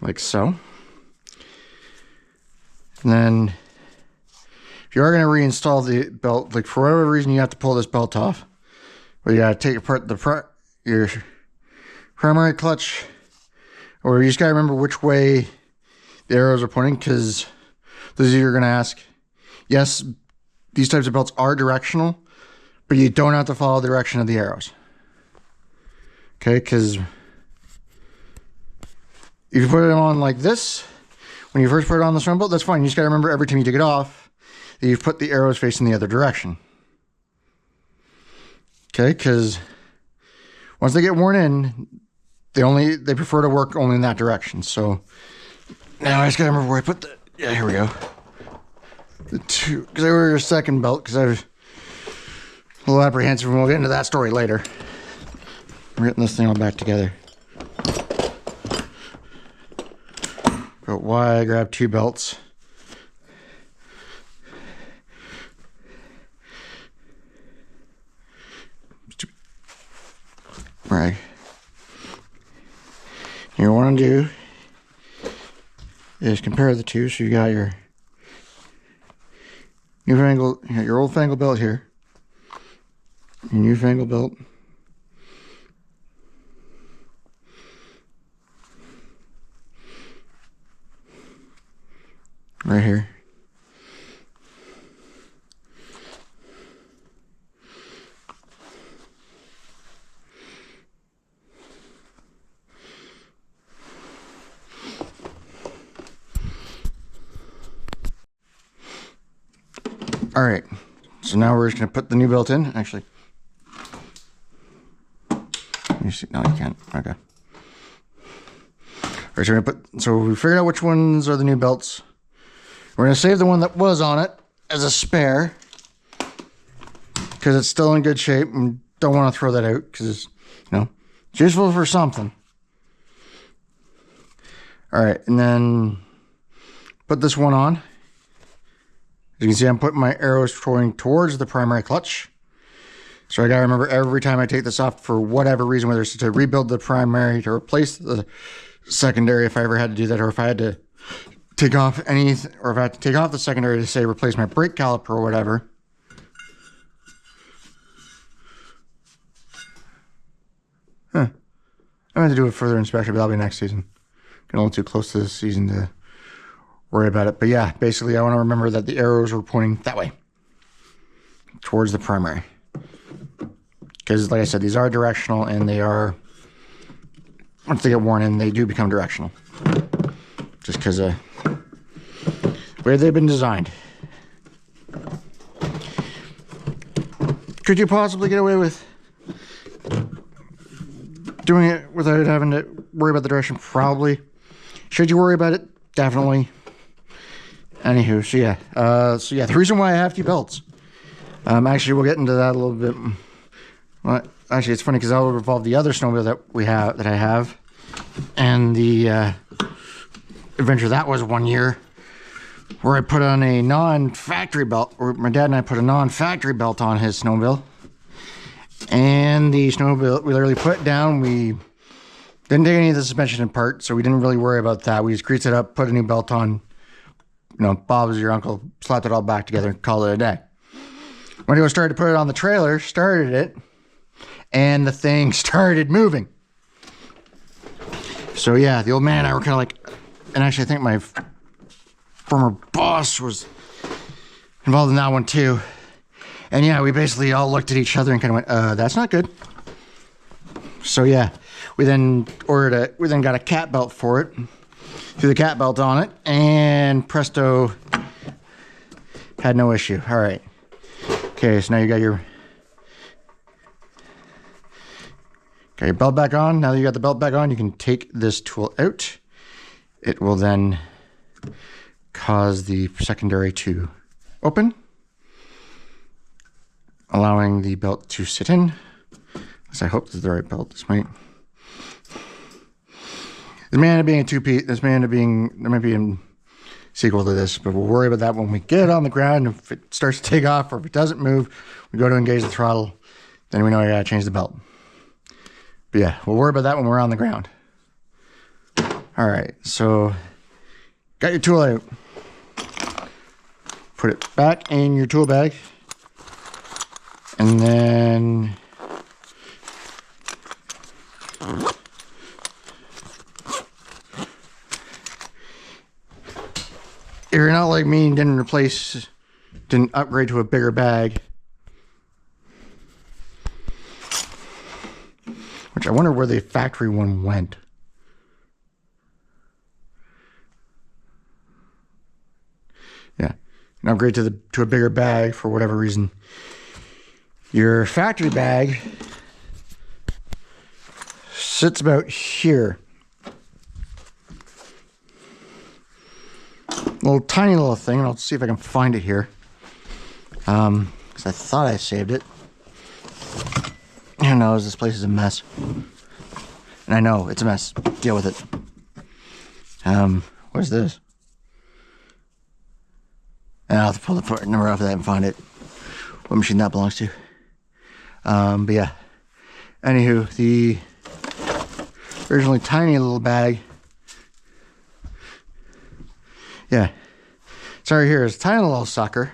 Like so. And then if you are going to reinstall the belt, like for whatever reason you have to pull this belt off, or you got to take apart your primary clutch, or you just got to remember which way the arrows are pointing, because those of you are going to ask, yes, these types of belts are directional, but you don't have to follow the direction of the arrows. Okay, because if you put it on like this, when you first put it on the stern belt, that's fine. You just got to remember every time you take it off that you've put the arrows facing the other direction. Okay, because once they get worn in, they prefer to work only in that direction. So now I just got to remember where I put the, yeah, here we go. The two, because I ordered a second belt because I was a little apprehensive, and we'll get into that story later. We're getting this thing all back together. But why I grabbed two belts. Right. You want to do is compare the two. So you got your newfangled, you got your old fangled belt here, your newfangled belt. Right here. All right, so now we're just gonna put the new belt in. Actually, you see, no, you can't. Okay. All right, so we're gonna put. So we figured out which ones are the new belts. We're gonna save the one that was on it as a spare because it's still in good shape, and don't want to throw that out because it's useful for something. All right, and then put this one on. As you can see, I'm putting my arrows pointing towards the primary clutch. So I gotta remember every time I take this off for whatever reason, whether it's to rebuild the primary, to replace the secondary if I ever had to do that, or if I had to take off or if I had to take off the secondary to say replace my brake caliper or whatever. I'm going to do a further inspection, but that'll be next season. Getting a little too close to this season to worry about it. But yeah, basically I want to remember that the arrows were pointing that way, towards the primary. Because like I said, these are directional, and they are, once they get worn in, they do become directional. Just because of where they've been designed. Could you possibly get away with doing it without having to worry about the direction? Probably. Should you worry about it? Definitely. Anywho, so yeah, the reason why I have two belts. Actually, we'll get into that a little bit. Well, actually, it's funny because that will involve the other snowmobile that I have, and the adventure that was 1 year, where I put on a non-factory belt, or my dad and I put a non-factory belt on his snowmobile. And the snowmobile, we literally put it down. We didn't take any of the suspension apart, so we didn't really worry about that. We just greased it up, put a new belt on. Bob was your uncle, slapped it all back together and called it a day. When he started to put it on the trailer, started it, and the thing started moving. So yeah, the old man and I were kind of like, and actually I think my former boss was involved in that one too. And yeah, we basically all looked at each other and kind of went, that's not good. So yeah, We then got a cat belt for it. Threw the cat belt on it, and presto, had no issue. All right. Okay, so now you got your belt back on. Now that you got the belt back on, you can take this tool out. It will then cause the secondary to open, allowing the belt to sit in. I hope this is the right belt. This might end up being a two-piece. There might be a sequel to this, but we'll worry about that when we get it on the ground. If it starts to take off or if it doesn't move, we go to engage the throttle, then we know I gotta change the belt. But yeah, we'll worry about that when we're on the ground. All right, so got your tool out. Put it back in your tool bag, and then if you're not like me and didn't upgrade to a bigger bag, which I wonder where the factory one went. Yeah, and upgrade to a bigger bag for whatever reason. Your factory bag sits about here. Tiny little thing, and I'll see if I can find it here. Because I thought I saved it. Who knows, this place is a mess. And I know, it's a mess. Deal with it. What is this? And I'll have to pull the part number off of that and find it. What machine that belongs to. But yeah. Anywho, the originally tiny little bag. Yeah. Sorry, here is a tiny little sucker.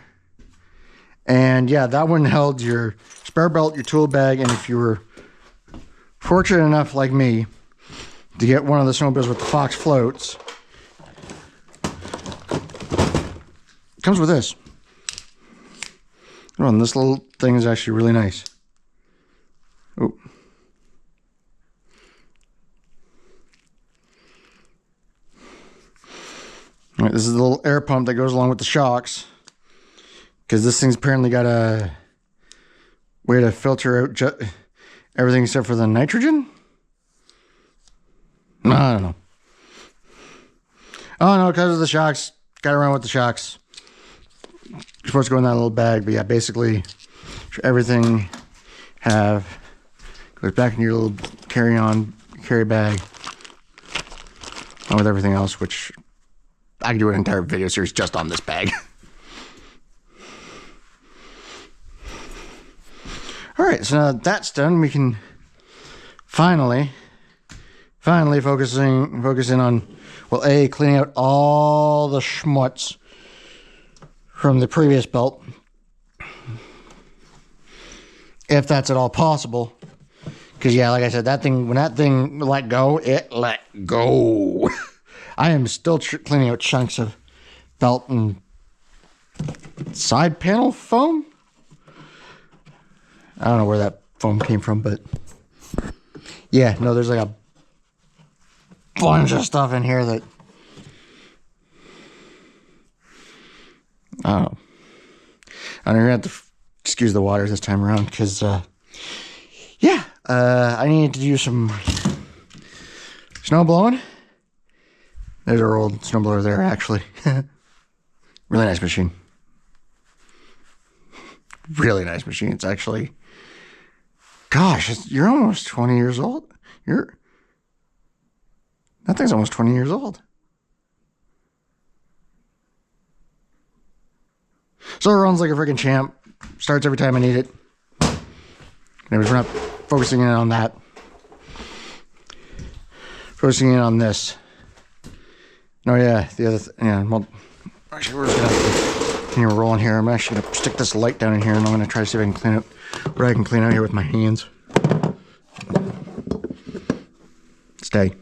And yeah, that one held your spare belt, your tool bag, and if you were fortunate enough, like me, to get one of the snowmobiles with the Fox floats, it comes with this. Oh, and this little thing is actually really nice. Oh. All right, this is the little air pump that goes along with the shocks, because this thing's apparently got a way to filter out everything except for the nitrogen. No, I don't know. Oh no, because of the shocks. Got around with the shocks. You're supposed to go in that little bag, but yeah, basically everything goes back in your little carry bag, along with everything else, which I can do an entire video series just on this bag. All right, so now that that's done, we can finally focus in on, well, A, cleaning out all the schmutz from the previous belt, if that's at all possible. Because yeah, like I said, when that thing let go, it let go. I am still cleaning out chunks of belt and side panel foam. I don't know where that foam came from, but yeah, no, there's like a bunch of stuff in here that I don't know. I'm gonna have to excuse the water this time around because yeah, I need to do some snow blowing. There's our old snowblower there, actually. Really nice machine. Really nice machine. It's actually, gosh, you're almost 20 years old. That thing's almost 20 years old. So it runs like a freaking champ. Starts every time I need it. Anyways, we're not focusing in on that. Focusing in on this. Oh yeah, the other well, actually we're just gonna have to continue rolling here. I'm actually gonna stick this light down in here and I'm gonna try to see if I can clean up what I can clean out here with my hands. Stay.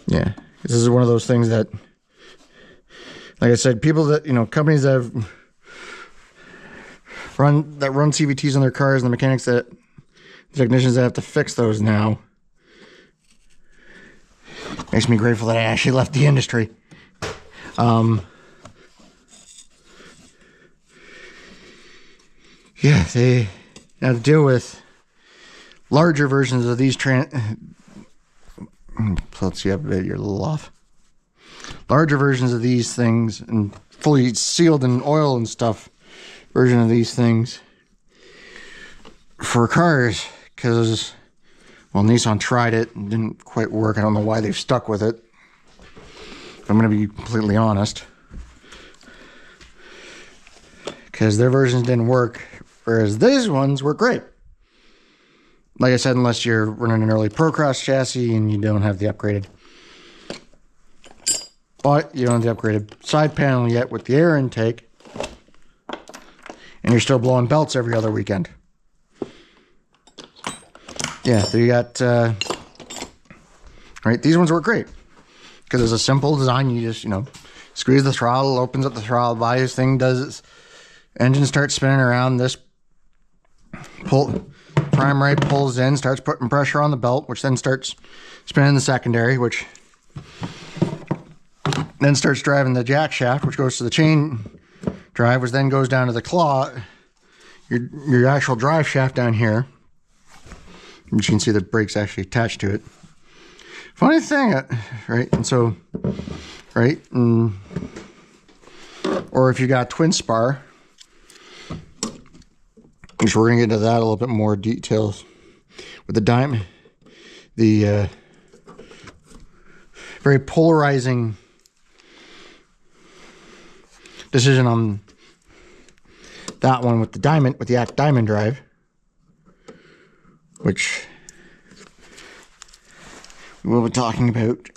Yeah, this is one of those things that, like I said, people that, companies that run CVTs on their cars and the mechanics that technicians that have to fix those now. Makes me grateful that I actually left the industry. Yeah, they have to deal with larger versions of these let's see, you're a little off. Larger versions of these things and fully sealed in oil and stuff version of these things for cars, because, well, Nissan tried it and didn't quite work. I don't know why they've stuck with it, if I'm going to be completely honest, because their versions didn't work, whereas these ones work great. Like I said, unless you're running an early ProCross chassis and you don't have the upgraded, but you don't have the upgraded side panel yet with the air intake, and you're still blowing belts every other weekend. Yeah, so you got, right, these ones work great, because it's a simple design. You just, squeeze the throttle, opens up the throttle, this thing does its engine starts spinning around, this primary pulls in, starts putting pressure on the belt, which then starts spinning the secondary, which then starts driving the jack shaft, which goes to the chain drive, which then goes down to the claw, your actual drive shaft down here. You can see the brakes actually attached to it. Funny thing, right? And so, right? Or if you got twin spar, which we're going to get into that a little bit more details with the diamond, the very polarizing decision on that one with the diamond, with the Act Diamond drive, which we'll be talking about.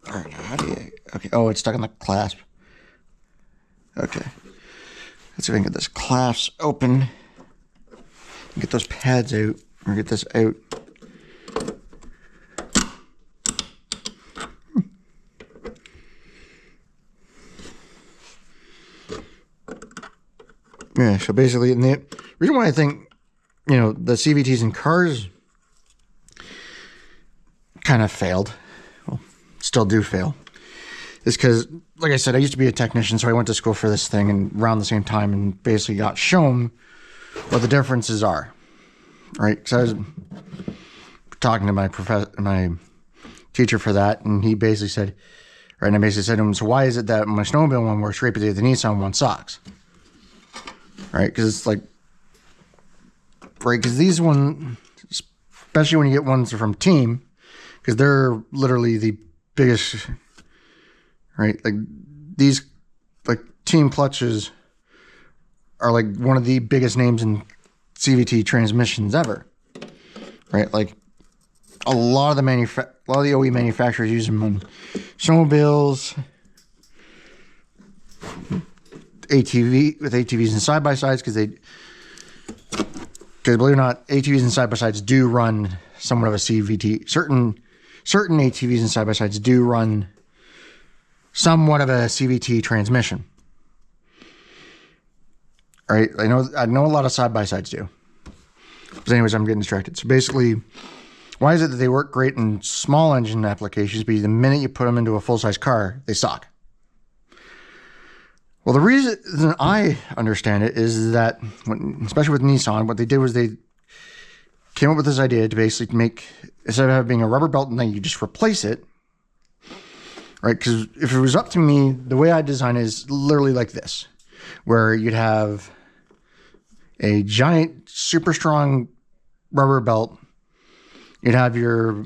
All right, how do you, okay, oh, it's stuck in the clasp. Okay, let's see if I can get this clasp open, get those pads out, or get this out. Yeah, so basically, and the reason why I think, the CVTs in cars kind of failed, well, still do fail, is because, like I said, I used to be a technician, so I went to school for this thing and around the same time and basically got shown what the differences are, right? Because I was talking to my teacher for that, and he basically said, right, and I basically said to him, so why is it that my snowmobile one works great, but the Nissan one sucks? Right, because it's like, right, because these ones, especially when you get ones from Team, because they're literally the biggest, right, like these, like Team clutches are like one of the biggest names in CVT transmissions ever, right? Like a lot of the OE manufacturers use them on snowmobiles, ATVs and side-by-sides, because believe it or not, ATVs and side-by-sides do run somewhat of a CVT. Certain ATVs and side-by-sides do run somewhat of a CVT transmission. All right, I know a lot of side-by-sides do. But anyways, I'm getting distracted. So basically, why is it that they work great in small engine applications, but the minute you put them into a full-size car, they suck? Well, the reason I understand it is that, especially with Nissan, what they did was they came up with this idea to basically make, instead of having a rubber belt and then you just replace it, right? Because if it was up to me, the way I design it is literally like this, where you'd have a giant, super strong rubber belt. You'd have your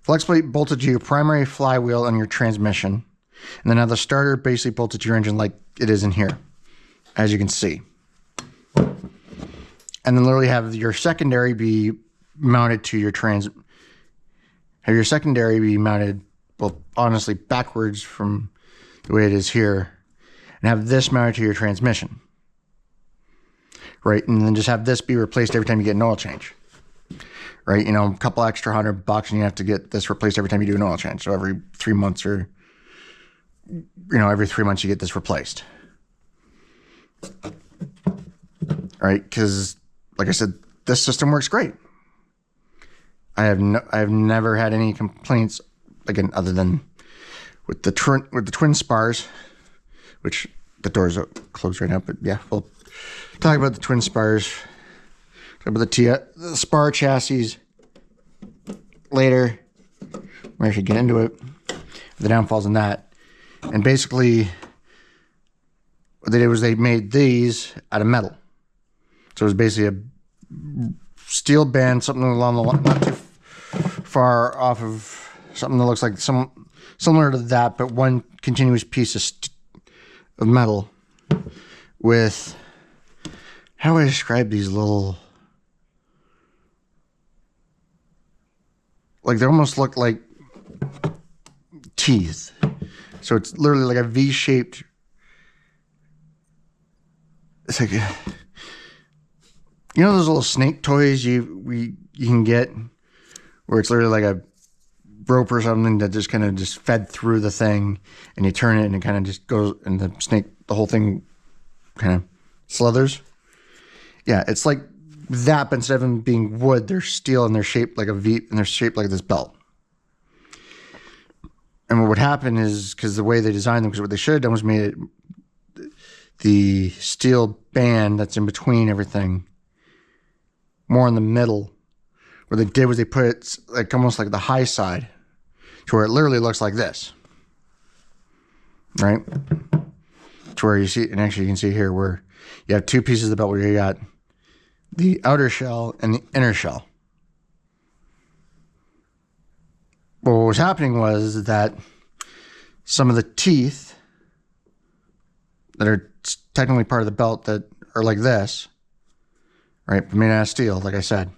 flex plate bolted to your primary flywheel and your transmission. And then have the starter basically bolted to your engine like it is in here, as you can see. And then literally have your secondary be mounted to your have your secondary be mounted, well, honestly, backwards from the way it is here, and have this mounted to your transmission. Right? And then just have this be replaced every time you get an oil change. Right? A couple extra $100 and you have to get this replaced every time you do an oil change. So every 3 months or every 3 months you get this replaced. Right? Because, like I said, this system works great. I've never had any complaints, again, other than with the twin spars, which the doors are closed right now. But yeah, we'll talk about the twin spars, talk about the spar chassis later. We actually get into it, the downfalls in that. And basically, what they did was they made these out of metal. So it was basically a steel band, something along the line, not too far off of something that looks like similar to that, but one continuous piece of metal with, how do I describe these little, like they almost look like teeth. So it's literally like a V-shaped, it's like, you know those little snake toys you can get where it's literally like a rope or something that just kind of just fed through the thing, and you turn it and it kind of just goes, and the whole thing kind of slithers. Yeah, it's like that, but instead of them being wood, they're steel and they're shaped like a V, and they're shaped like this belt. And what would happen is, because the way they designed them, because what they should have done was made it, the steel band that's in between everything, more in the middle. What they did was they put it like almost like the high side, to where it literally looks like this, right? To where you see, and actually you can see here where you have two pieces of the belt where you got the outer shell and the inner shell. But what was happening was that some of the teeth that are technically part of the belt that are like this, right, made out of steel, like I said.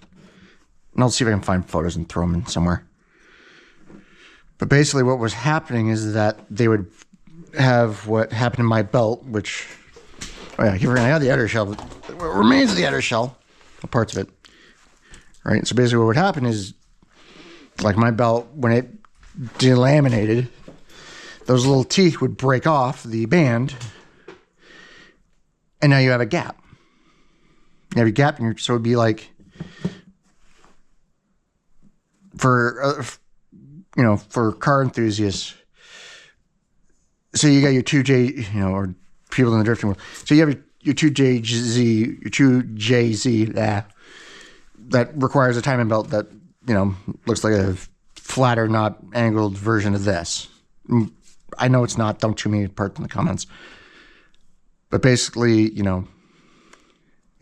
And I'll see if I can find photos and throw them in somewhere. But basically what was happening is that they would have what happened in my belt, which, oh yeah, I had the outer shell, what remains of the outer shell, parts of it, right? So basically what would happen is, like my belt, when it delaminated, those little teeth would break off the band, and now you have a gap. You have a gap in your, so it'd be like, for car enthusiasts, so you got your 2J, or people in the drifting world. So you have your 2JZ, that requires a timing belt that, looks like a flatter, not angled version of this. I know it's not, don't chew me apart in the comments. But basically, you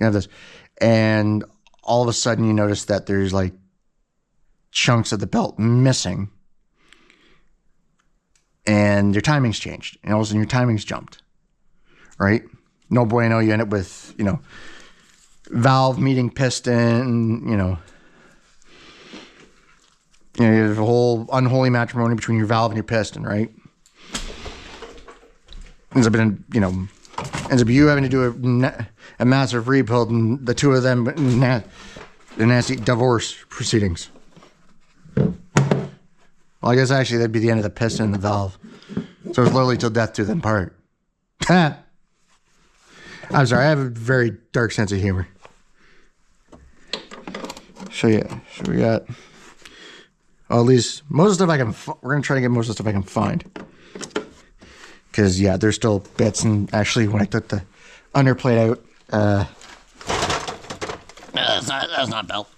have this, and all of a sudden you notice that there's like chunks of the belt missing, and your timing's changed, and all of a sudden your timing's jumped, right? No bueno, you end up with, valve meeting piston, you have a whole unholy matrimony between your valve and your piston, right? Ends up you having to do a massive rebuild, and the two of them the nasty divorce proceedings. Well, I guess actually that'd be the end of the piston and the valve. So it's literally till death do them part. I'm sorry, I have a very dark sense of humor. So yeah, so we got, well, at least most of the stuff I can, we're going to try to get most of the stuff I can find. Because, yeah, there's still bits, and actually when I took the underplate out, that's not belt.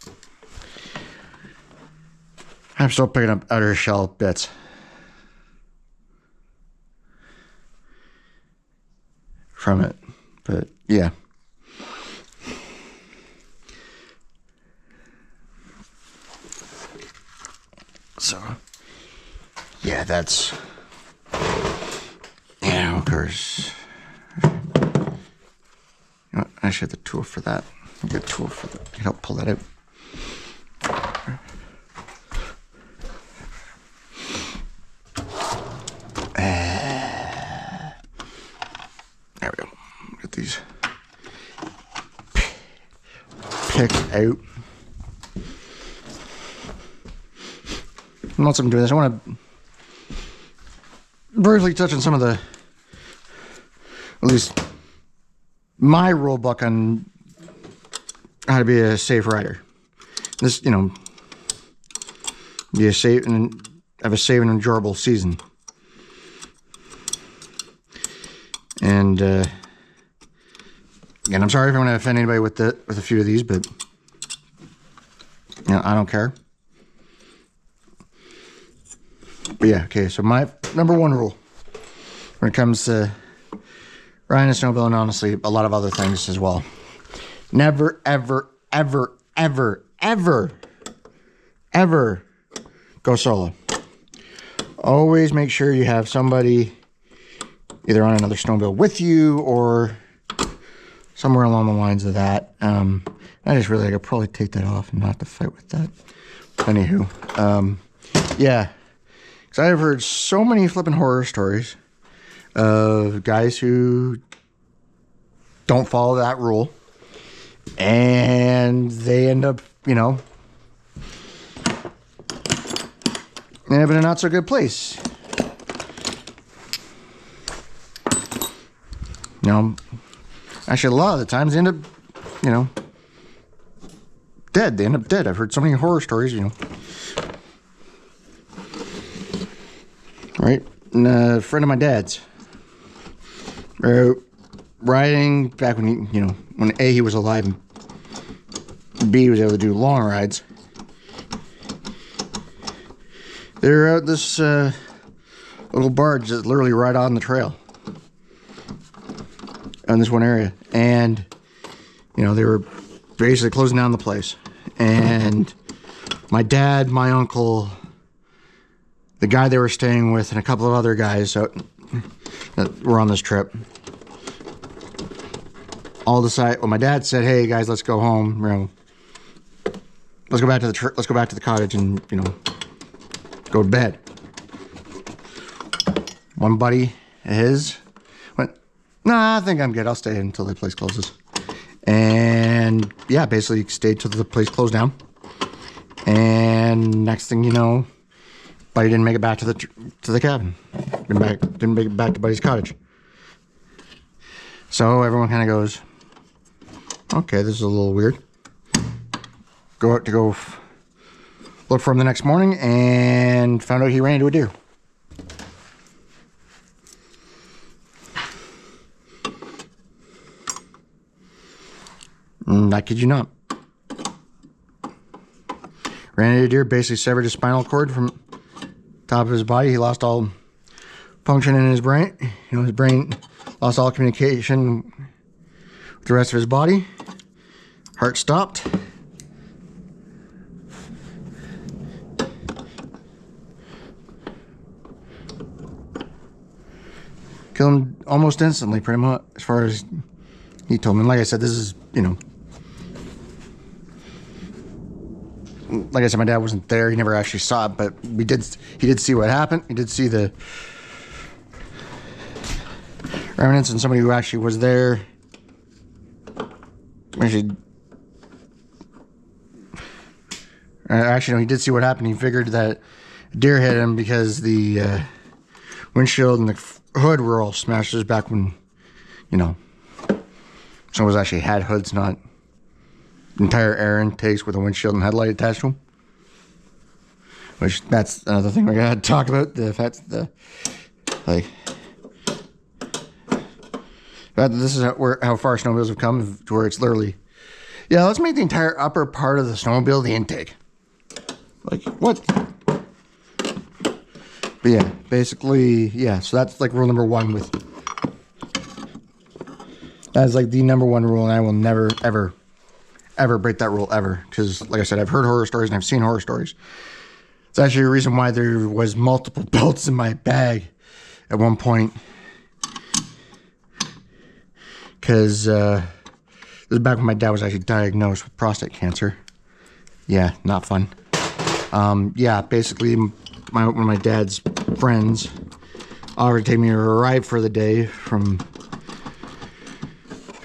I'm still picking up outer shell bits. From it. But, yeah. So, yeah, that's, of course. I should have the tool for that. A good tool for that. I can help pull that out. There we go. Get these picked out. And once I'm doing this, I want to briefly touch on some of the, at least my rule book on how to be a safe rider. This, you know, be a safe and have a safe and enjoyable season. And again, I'm sorry if I'm going to offend anybody with a few of these, but you know, I don't care. But yeah, okay. So my number one rule when it comes to riding a snowmobile, and honestly a lot of other things as well: never, ever, ever, ever, ever, ever go solo. Always make sure you have somebody either on another snowmobile with you or somewhere along the lines of that. I just really, I could probably take that off and not have to fight with that. Anywho, yeah, because I've heard so many flipping horror stories of guys who don't follow that rule and they end up, you know, in a not so good place. You know, actually, a lot of the times they end up, you know, dead. They end up dead. I've heard so many horror stories, you know. Right? And a friend of my dad's riding back when he, you know, when A, he was alive, and B, he was able to do long rides. They're out this little barge that's literally right on the trail in this one area, and you know, they were basically closing down the place. And my dad, my uncle, the guy they were staying with, and a couple of other guys that were on this trip all decided. Well, my dad said, "Hey guys, let's go home. You know, let's go back to the cottage and, you know, go to bed." One buddy of his went, "Nah, I think I'm good. I'll stay until the place closes." And yeah, basically stayed till the place closed down. And next thing you know, Buddy didn't make it back to the cabin. Didn't make it back to Buddy's cottage. So everyone kind of goes, "Okay, this is a little weird." Go out to go look for him the next morning, and found out he ran into a deer. I kid you not. Ran into a deer, basically severed his spinal cord from top of his body. He lost all function in his brain. You know, his brain lost all communication with the rest of his body. Heart stopped. Killed him almost instantly, pretty much, as far as he told me. And like I said, this is, you know, like I said, my dad wasn't there. He never actually saw it, but he did see what happened. He did see the remnants, and somebody who actually was there actually no, he did see what happened. He figured that a deer hit him because the windshield and the hood were all smashed. This was back when, you know, someone actually had hoods, not entire air intakes with a windshield and headlight attached to them. Which, that's another thing we gotta talk about. The fact that this is how far snowmobiles have come, to where it's literally, yeah, let's make the entire upper part of the snowmobile the intake. Like, what? But yeah, basically, yeah, so that's like rule number one with, that's like the number one rule, and I will never, ever, ever break that rule ever. Because, like I said, I've heard horror stories and I've seen horror stories. It's actually a reason why there was multiple belts in my bag at one point. Because this is back when my dad was actually diagnosed with prostate cancer. Yeah, not fun. Yeah, basically, one of my dad's friends offered to take me a ride for the day from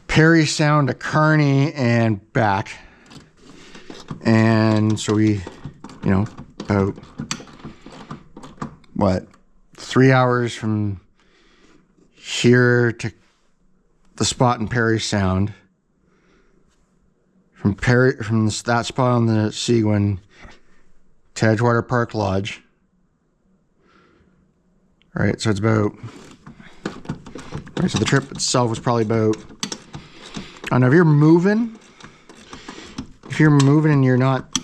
Perry Sound to Kearney and back. And so we, you know, about, what, 3 hours from here to the spot in Perry Sound from that spot on the Seguin to Edgewater Park Lodge. All right, so it's about. Right, so the trip itself was probably about. I don't know, if you're moving and you're not,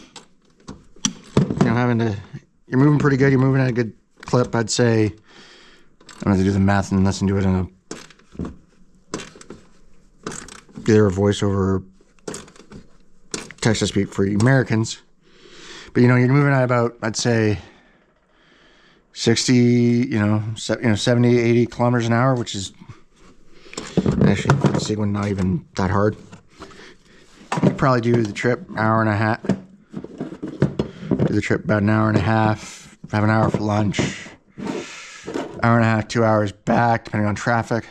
you're moving pretty good, you're moving at a good clip, I'd say, I'm going to do the math and listen to it in either a voiceover or text to speak for Americans. But, you're moving at about, I'd say, 60, 70, 80 kilometers an hour, which is actually, for the Seguin, not even that hard. You could probably do the trip hour and a half. Do the trip about an hour and a half. Have an hour for lunch. Hour and a half, 2 hours back, depending on traffic.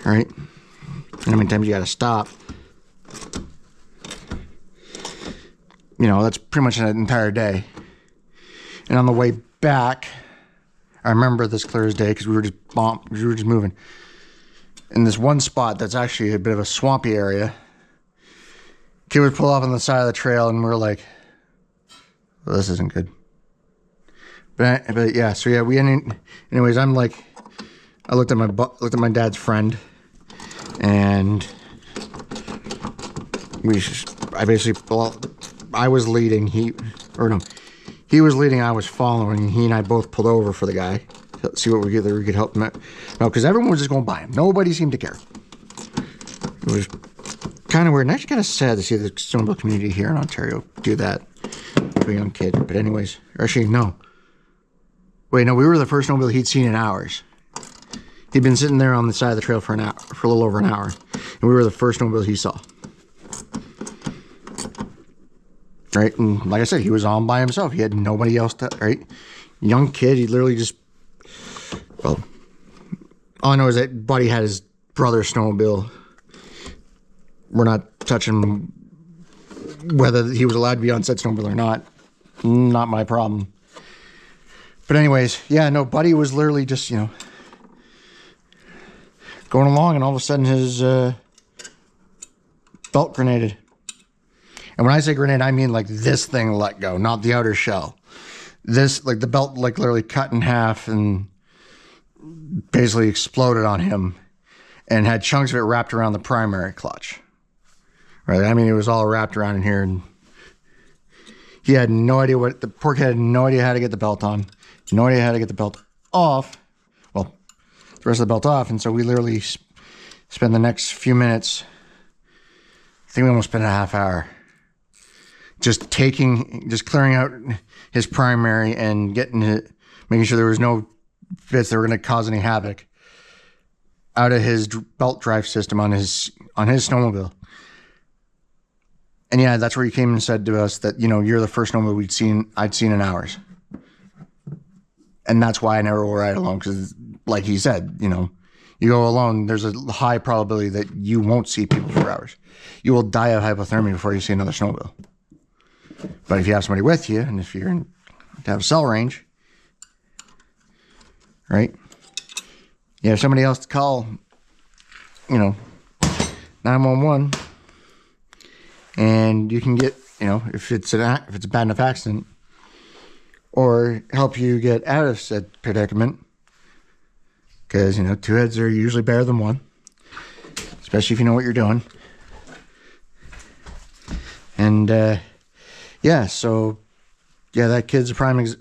Right? And how many times you got to stop. That's pretty much an entire day. And on the way back, I remember this clear as day because we were just moving. In this one spot that's actually a bit of a swampy area, kid would pull off on the side of the trail, and we're like, well, this isn't good. But yeah, so yeah, anyways, I'm like, I looked at my dad's friend, and I was leading, he was leading, I was following, he and I both pulled over for the guy, see what we could help him out. No, because everyone was just going by him. Nobody seemed to care. It was kind of weird, and actually kind of sad to see the snowmobile community here in Ontario do that to a young kid. But anyways, actually, no. Wait, no, we were the first snowmobile he'd seen in hours. He'd been sitting there on the side of the trail for a little over an hour, and we were the first snowmobile he saw. Right, and like I said, he was on by himself. He had nobody else to, right? Young kid, he literally just, well, all I know is that Buddy had his brother's snowmobile. We're not touching whether he was allowed to be on said snowmobile or not. Not my problem. But anyways, yeah, no, Buddy was literally just, going along, and all of a sudden his belt grenaded. And when I say grenade, I mean like this thing let go, not the outer shell. This, like the belt, like literally cut in half and basically exploded on him, and had chunks of it wrapped around the primary clutch. Right? I mean, it was all wrapped around in here, and he had no idea the poor kid had no idea how to get the belt on, no idea how to get the belt off. Well, the rest of the belt off, and so we literally spent the next few minutes, I think we almost spent a half hour, just clearing out his primary and making sure there was no bits that were going to cause any havoc out of his belt drive system on his snowmobile. And yeah, that's where he came and said to us that, you're the first snowmobile I'd seen in hours. And that's why I never will ride alone, because like he said, you go alone, there's a high probability that you won't see people for hours. You will die of hypothermia before you see another snowmobile. But if you have somebody with you, and if you're to have cell range, right? You have somebody else to call, 911, and you can get, if it's a bad enough accident, or help you get out of said predicament, because two heads are usually better than one, especially if you know what you're doing. And that kid's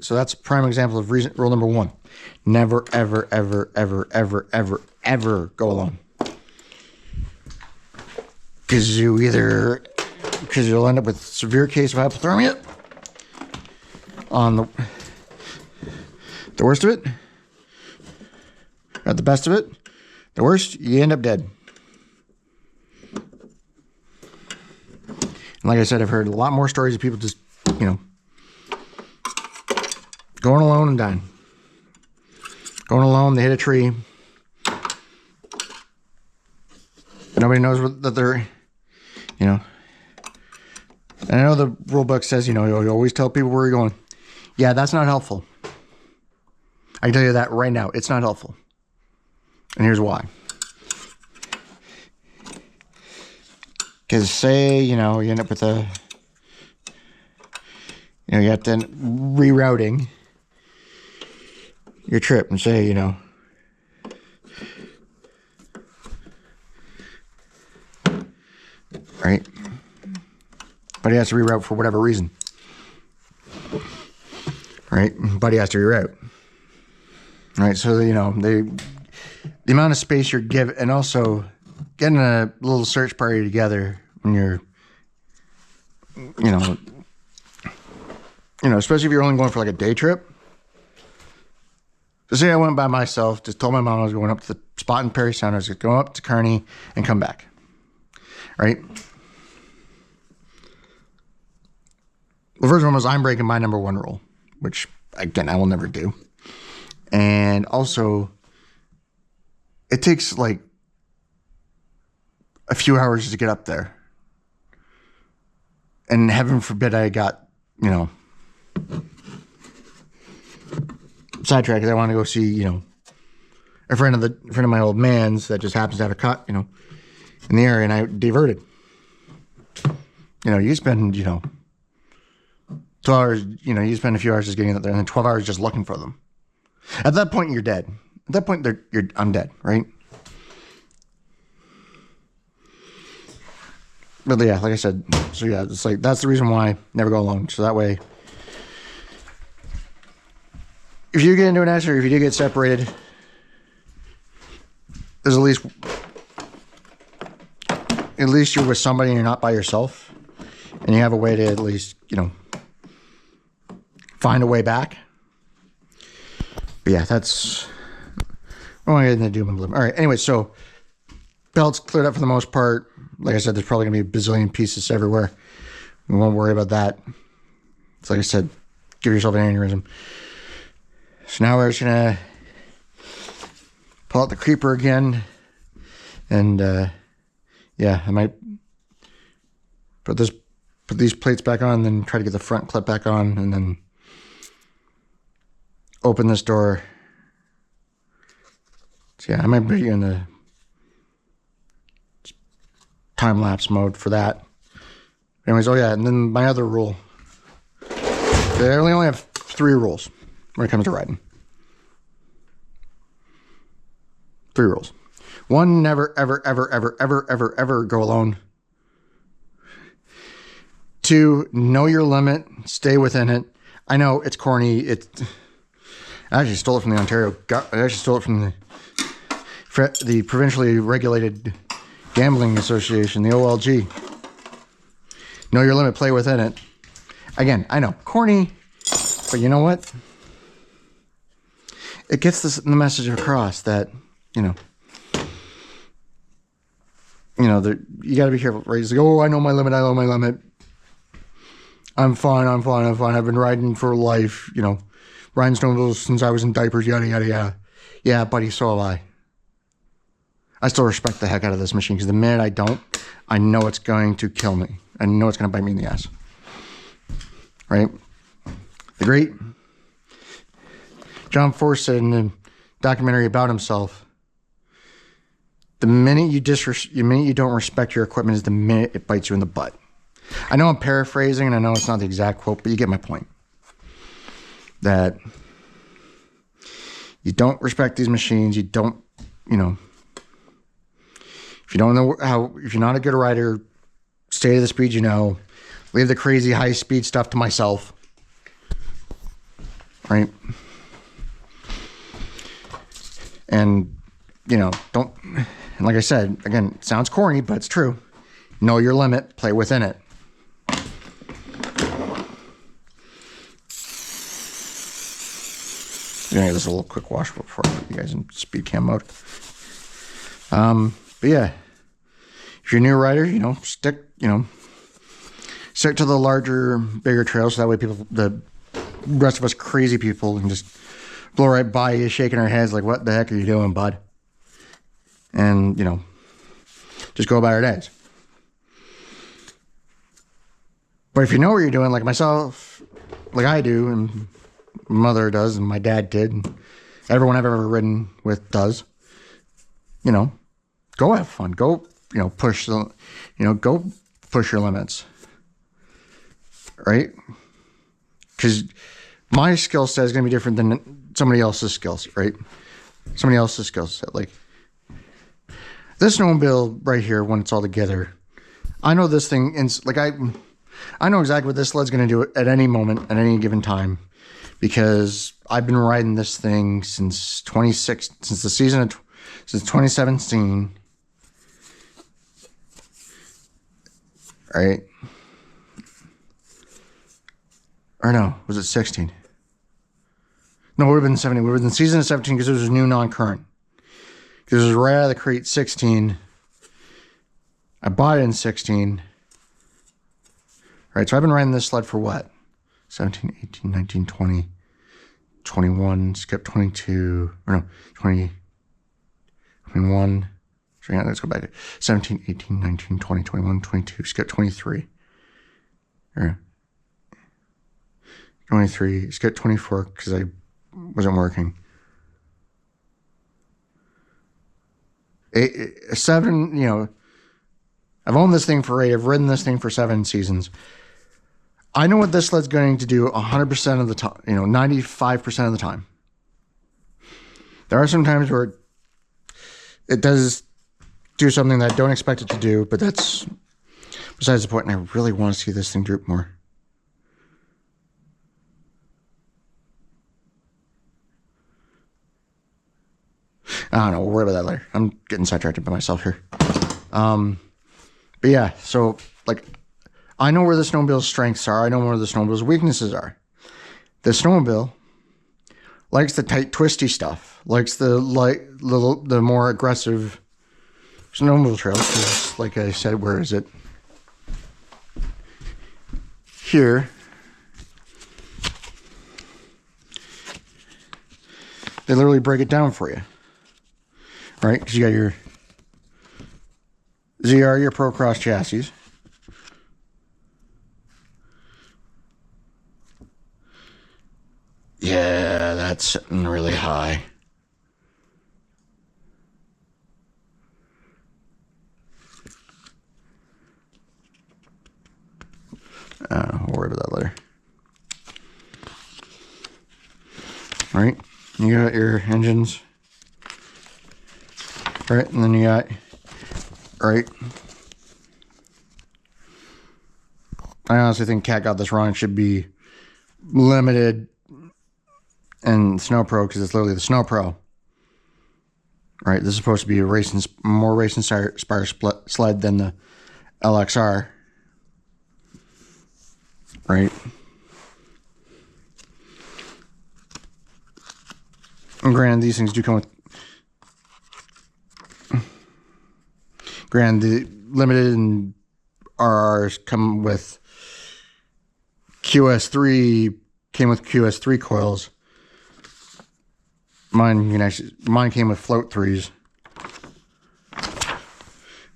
so that's a prime example of rule number one: never, ever, ever, ever, ever, ever, ever go alone, because you'll end up with severe case of hypothermia. On the worst of it, not the best of it, the worst, you end up dead. And like I said, I've heard a lot more stories of people just, going alone and dying. Going alone, they hit a tree. Nobody knows that they're, And I know the rule book says, you always tell people where you're going. Yeah, that's not helpful. I can tell you that right now. It's not helpful. And here's why. Because say, you know, you end up with a, you know, you have to end up rerouting your trip and say, you know, right? But he has to reroute for whatever reason. Right? But he has to reroute. Right? So, you know, the amount of space you're given, and also getting a little search party together when you're, you know, especially if you're only going for like a day trip. So say I went by myself, just told my mom I was going up to the spot in Perry Sound, I was going up to Kearney and come back. Right? The first one was I'm breaking my number one rule, which, again, I will never do. And also, it takes like a few hours to get up there. And heaven forbid I got, you know, sidetracked because I want to go see, you know, a friend of my old man's that just happens to have a cut, you know, in the area, and I diverted. You know, you spend, you know, 12 hours, you know, you spend a few hours just getting up there, and then 12 hours just looking for them. At that point, you're dead. At that point, I'm dead, right? But yeah, like I said, so yeah, it's like, that's the reason why I never go alone. So that way, if you get into an accident, or if you do get separated, there's at least you're with somebody and you're not by yourself. And you have a way to at least, you know, find a way back. But yeah, that's what I'm going to do. All right, anyway, so belt's cleared up for the most part. Like I said, there's probably going to be a bazillion pieces everywhere. We won't worry about that. It's like I said, give yourself an aneurysm. So now we're just going to pull out the creeper again. And, yeah, I might put these plates back on, then try to get the front clip back on, and then open this door. So yeah, I might put you in the time-lapse mode for that. Anyways, oh yeah, and then my other rule. I only have 3 rules when it comes to riding. 3 rules. 1, never, ever, ever, ever, ever, ever, ever go alone. 2, know your limit, stay within it. I know it's corny. I actually stole it from the I actually stole it from the provincially regulated gambling association, the OLG. Know your limit, play within it. Again, I know, corny, but you know what? It gets the message across that, you know, you got to be careful. Right? It's like, oh, I know my limit. I know my limit. I'm fine. I've been riding for life. You know, riding snowmobiles since I was in diapers. Yada yada yada. Yeah, buddy. So have I. I still respect the heck out of this machine because the minute I don't, I know it's going to kill me. I know it's going to bite me in the ass. Right? The great John Force said in the documentary about himself, the minute you don't respect your equipment is the minute it bites you in the butt. I know I'm paraphrasing, and I know it's not the exact quote, but you get my point. That you don't respect these machines. You don't, you know, if you don't know if you're not a good rider, stay to the speed you know. Leave the crazy high speed stuff to myself. Right? And, you know, don't, and like I said, again, it sounds corny, but it's true. Know your limit, play within it. Yeah, this is a little quick wash before I put you guys in speed cam mode. But yeah, if you're a new rider, you know, stick to the larger, bigger trails. So that way the rest of us crazy people can just blow right by you, shaking our heads like, what the heck are you doing, bud? And, you know, just go about our days. But if you know what you're doing, like myself, like I do, and my mother does, and my dad did, and everyone I've ever ridden with does, you know, go have fun. Go push the, go push your limits, right? Because my skill set is going to be different than somebody else's skills, right? Somebody else's skill set. Like this snowmobile right here, when it's all together, I know this thing, I know exactly what this sled's going to do at any moment, at any given time, because I've been riding this thing since 2017, right? Or no, was it 16? No, it would have been 17. It would have been the season of 17 because it was new non-current. Because it was right out of the crate 16. I bought it in 16. Right, so I've been riding this sled for what? 17, 18, 19, 20, 21, skip 22, or no, 20, 21. So yeah, let's go back. 17, 18, 19, 20, 21, 22, skip 23. Or 23, skip 24 because I wasn't working. 7, I've owned this thing for 8. I've ridden this thing for 7 seasons. I know what this sled's going to do 100% of the time, 95% of the time. There are some times where it does do something that I don't expect it to do, but that's besides the point, and I really want to see this thing droop more. I don't know, we'll worry about that later. I'm getting sidetracked by myself here. But yeah, so I know where the snowmobile's strengths are. I know where the snowmobile's weaknesses are. The snowmobile likes the tight, twisty stuff. Likes the more aggressive snowmobile trails. 'Cause like I said, where is it? Here. They literally break it down for you. Right? Because you got your ZR, your ProCross chassis. Yeah, that's sitting really high. We'll worry about that later. Right? You got your engines. Right? And then you got, right? I honestly think Cat got this wrong. It should be limited and Snow Pro because it's literally the Snow Pro. Right? This is supposed to be a more racing inspired sled than the LXR. Right? And granted, these things do come with. Granted, the limited and RRs come with QS3. Came with QS3 coils. Mine came with float 3s.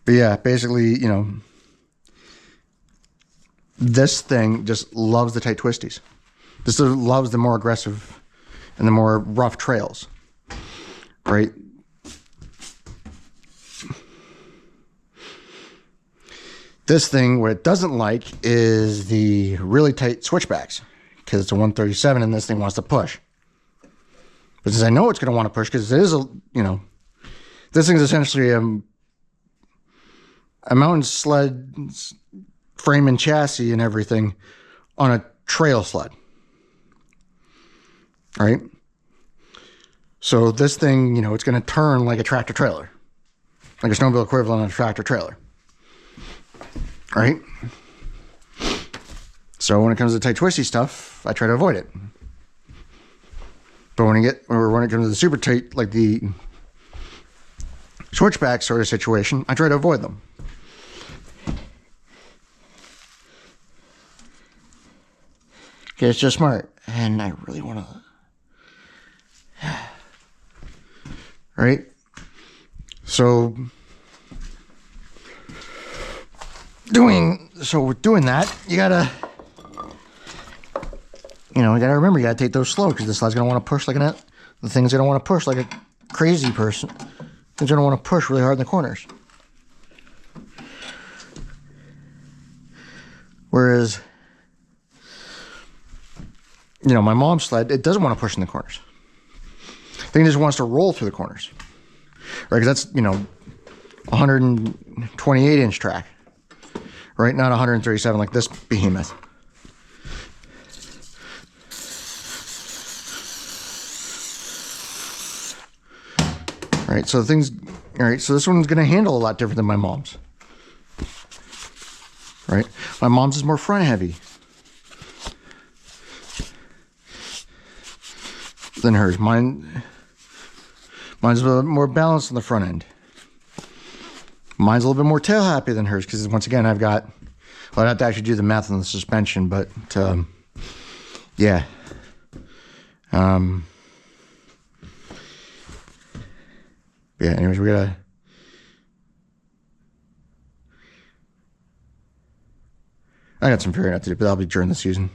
But yeah, basically, this thing just loves the tight twisties. This loves the more aggressive and the more rough trails, right? This thing, what it doesn't like is the really tight switchbacks because it's a 137 and this thing wants to push. But since I know it's going to want to push because it is this thing is essentially a mountain sled frame and chassis and everything on a trail sled. Right? So this thing, it's going to turn like a tractor trailer. Like a snowmobile equivalent of a tractor trailer. Right? So when it comes to tight twisty stuff, I try to avoid it. But when it comes to the super tight, like the switchback sort of situation, I try to avoid them. Okay, it's just smart. And I really want to... Right? So... with doing that, you gotta... you gotta remember, you gotta take those slow, because the sled's gonna want to push like the thing's gonna want to push like a crazy person. It's gonna want to push really hard in the corners. Whereas, my mom's sled, it doesn't want to push in the corners. I think it just wants to roll through the corners. Right? Because that's, 128-inch track. Right? Not 137 like this behemoth. Right, so so this one's going to handle a lot different than my mom's. Right? My mom's is more front heavy than hers. Mine's a little more balanced on the front end. Mine's a little bit more tail happy than hers because once again I'd have to actually do the math on the suspension, but yeah. Yeah, anyways, I got some figuring out to do, but that'll be during the season.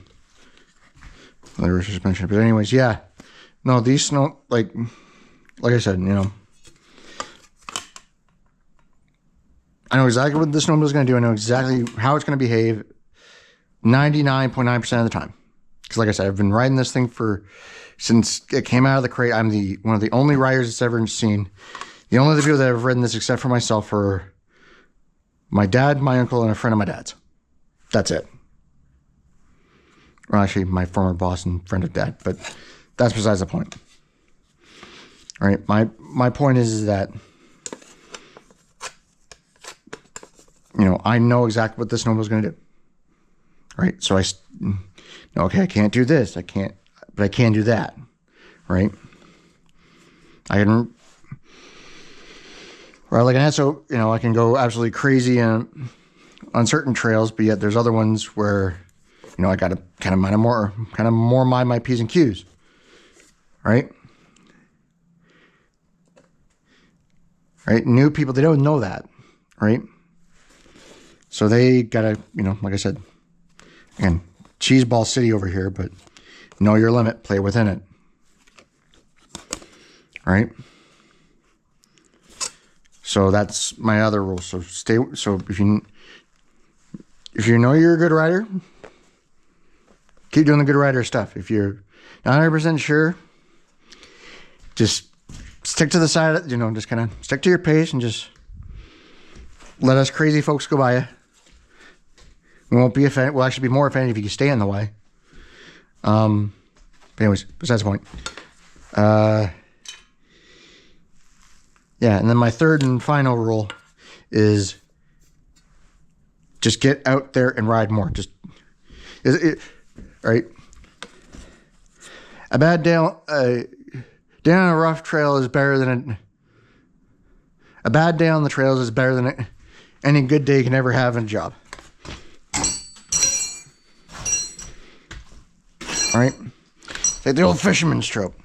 The rear suspension. But anyways, yeah. No, these like I said, I know exactly what this snowmobile is going to do. I know exactly how it's going to behave 99.9% of the time. Because like I said, I've been riding this thing since it came out of the crate. I'm one of the only riders it's ever seen. The only other people that have ridden this except for myself are my dad, my uncle, and a friend of my dad's. That's it. Well, actually, my former boss and friend of dad, but that's besides the point. All right, my point is that, I know exactly what this snowmobile is going to do. Right, so okay, I can't do this, but I can do that. Right, I can. Or like that, so I can go absolutely crazy on certain trails, but yet there's other ones where I got to kind of more mind my P's and Q's, right? Right, new people, they don't know that, right? So they gotta, like I said, again, cheeseball city over here, but know your limit, play within it, right? So that's my other rule. So if you know you're a good rider, keep doing the good rider stuff. If you're not 100% sure, just stick to the side, just kind of stick to your pace and just let us crazy folks go by you. We won't be offended. We'll actually be more offended if you stay in the way. But anyways, besides the point. Yeah, and then my third and final rule is just get out there and ride more. Right? A bad day on a rough trail is better than a bad day on the trails is better than any good day you can ever have in a job. All right? It's like the old fisherman's trope.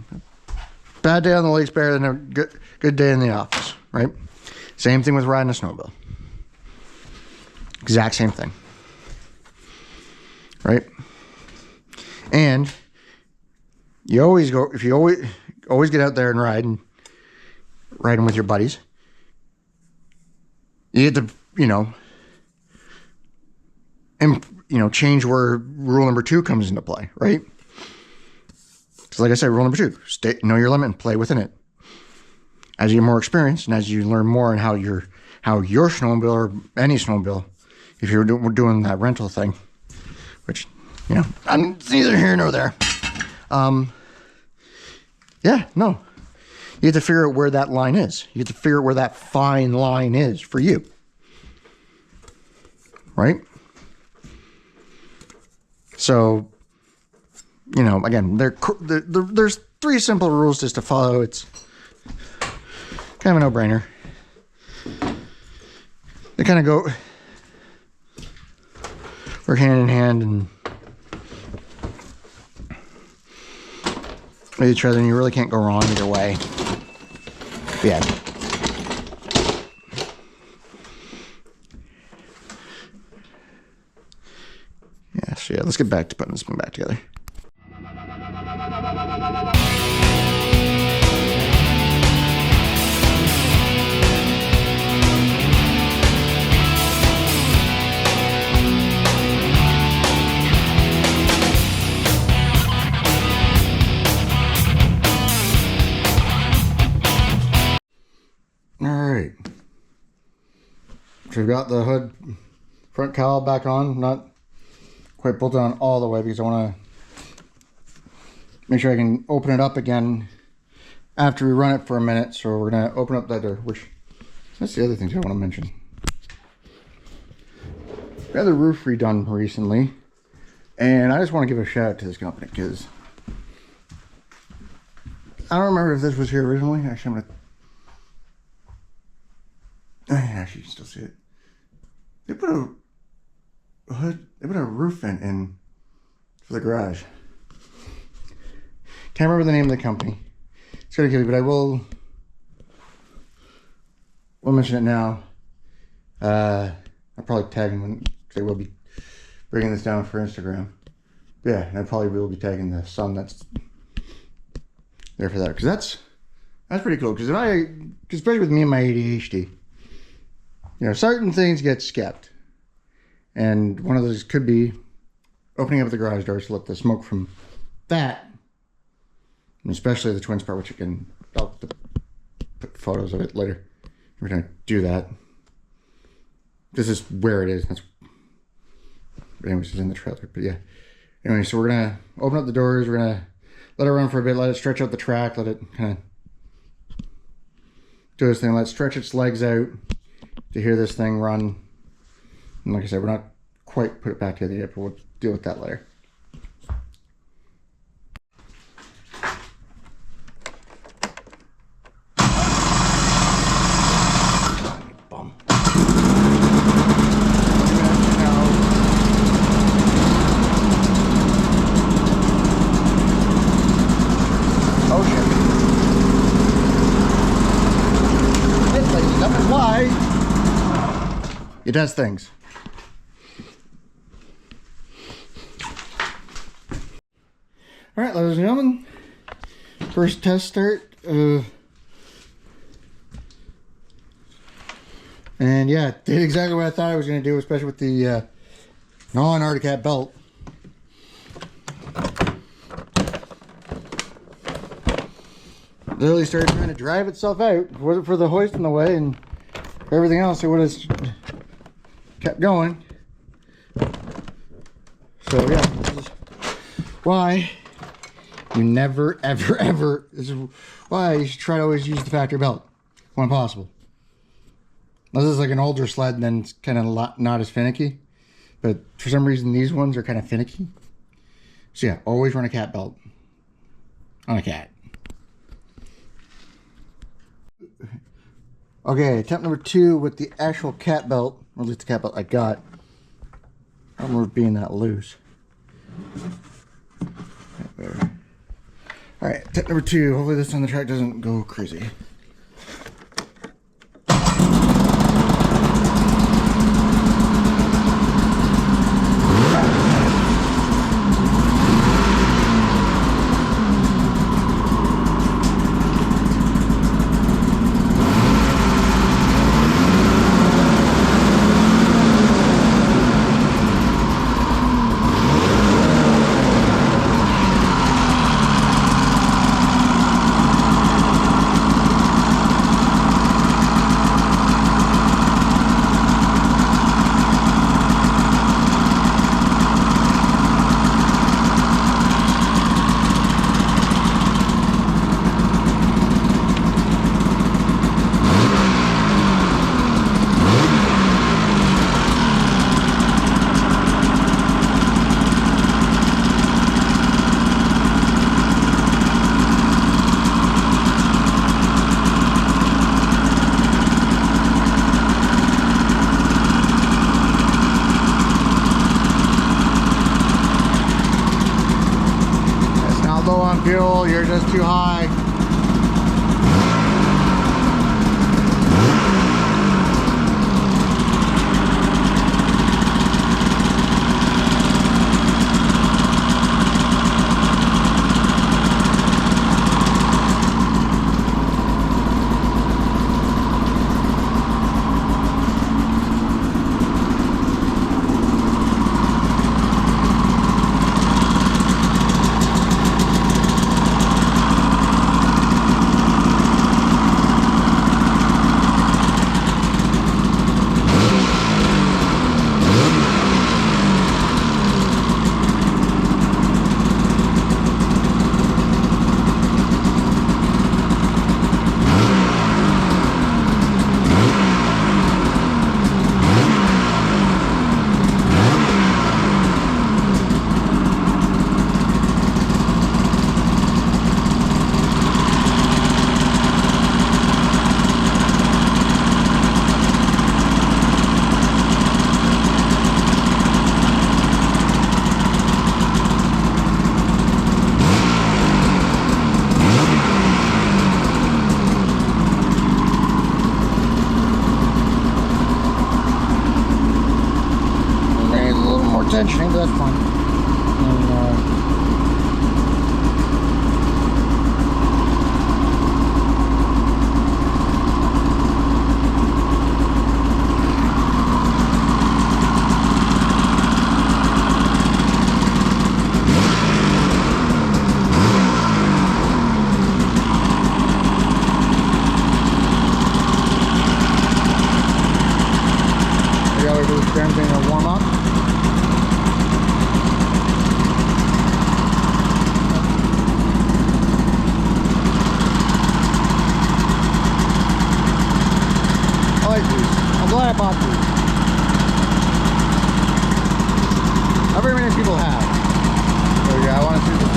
Bad day on the lake's better than a good day in the office, right? Same thing with riding a snowmobile. Exact same thing. Right? And you always get out there and riding with your buddies. You get to, change where rule number 2 comes into play, right? So like I said, rule number 2, know your limit and play within it. As you get more experience and as you learn more on how your snowmobile or any snowmobile, if you're doing that rental thing, which, I'm neither here nor there. Yeah, no. You have to figure out where that line is. You have to figure out where that fine line is for you. Right? So, again, there's 3 simple rules just to follow. It's kind of a no-brainer. They kind of work hand in hand and with each other, and you really can't go wrong either way. But yeah. Yeah, so let's get back to putting this one back together. right. So we've got the hood front cowl back on, not quite bolted on all the way because I want to make sure I can open it up again after we run it for a minute. So we're going to open up that door, which that's the other thing I want to mention. We had the roof redone recently, and I just want to give a shout out to this company because I don't remember if this was here originally. Actually, I'm gonna actually you can still see it. They put a hood, they put a roof vent in for the garage. Can't remember the name of the company. It's gonna kill me, but I will mention it now. I'll probably tag them when they will be bringing this down for Instagram. Yeah, and I probably will be tagging the son that's there for that, because that's pretty cool. Because especially with me and my ADHD, you know, certain things get skipped, and one of those could be opening up the garage doors to let the smoke from that, and especially the twins part, which I'll put photos of it later. We're gonna do that. This is where it is. That's, anyways, it's in the trailer. But yeah. Anyway, so we're gonna open up the doors. We're gonna let it run for a bit. Let it stretch out the track. Let it kind of do its thing. Let it stretch its legs out to hear this thing run. And like I said, we're not quite put it back together yet, but we'll deal with that later. Bum. Oh shit. That is why it does things. Alright, ladies and gentlemen. First test start. And yeah, did exactly what I thought I was going to do, especially with the non-Arctic Cat belt. Literally started trying to drive itself out. If it wasn't for the hoist in the way and everything else, it would have kept going. So yeah, this is why you never, ever, ever, this is why you should try to always use the factory belt when possible. This is like an older sled, and then it's kind of not as finicky. But for some reason, these ones are kind of finicky. So yeah, always run a cat belt on a cat. Okay, attempt number 2 with the actual cat belt, or at least the cat belt I got. I don't remember being that loose. Alright, attempt number 2. Hopefully this time the track doesn't go crazy. Fuel, you're just too high. that's fun. And, everything to warm up. I like these. I'm glad I bought these. Not very many people have. So yeah, I want to see this.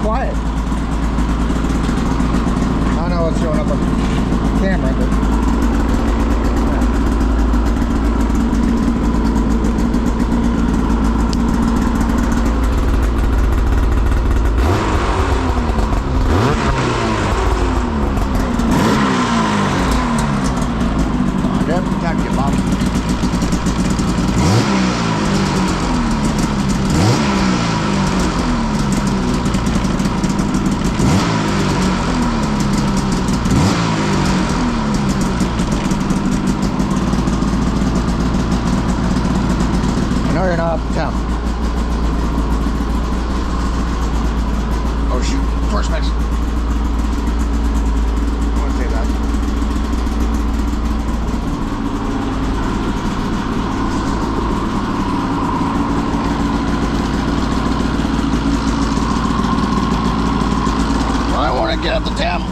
Quiet. I don't know what's showing up on camera, but Deb, attack you, Bob. No, you're not up to temp. Oh shoot, first mix. I want to say that. I want to get up to temp.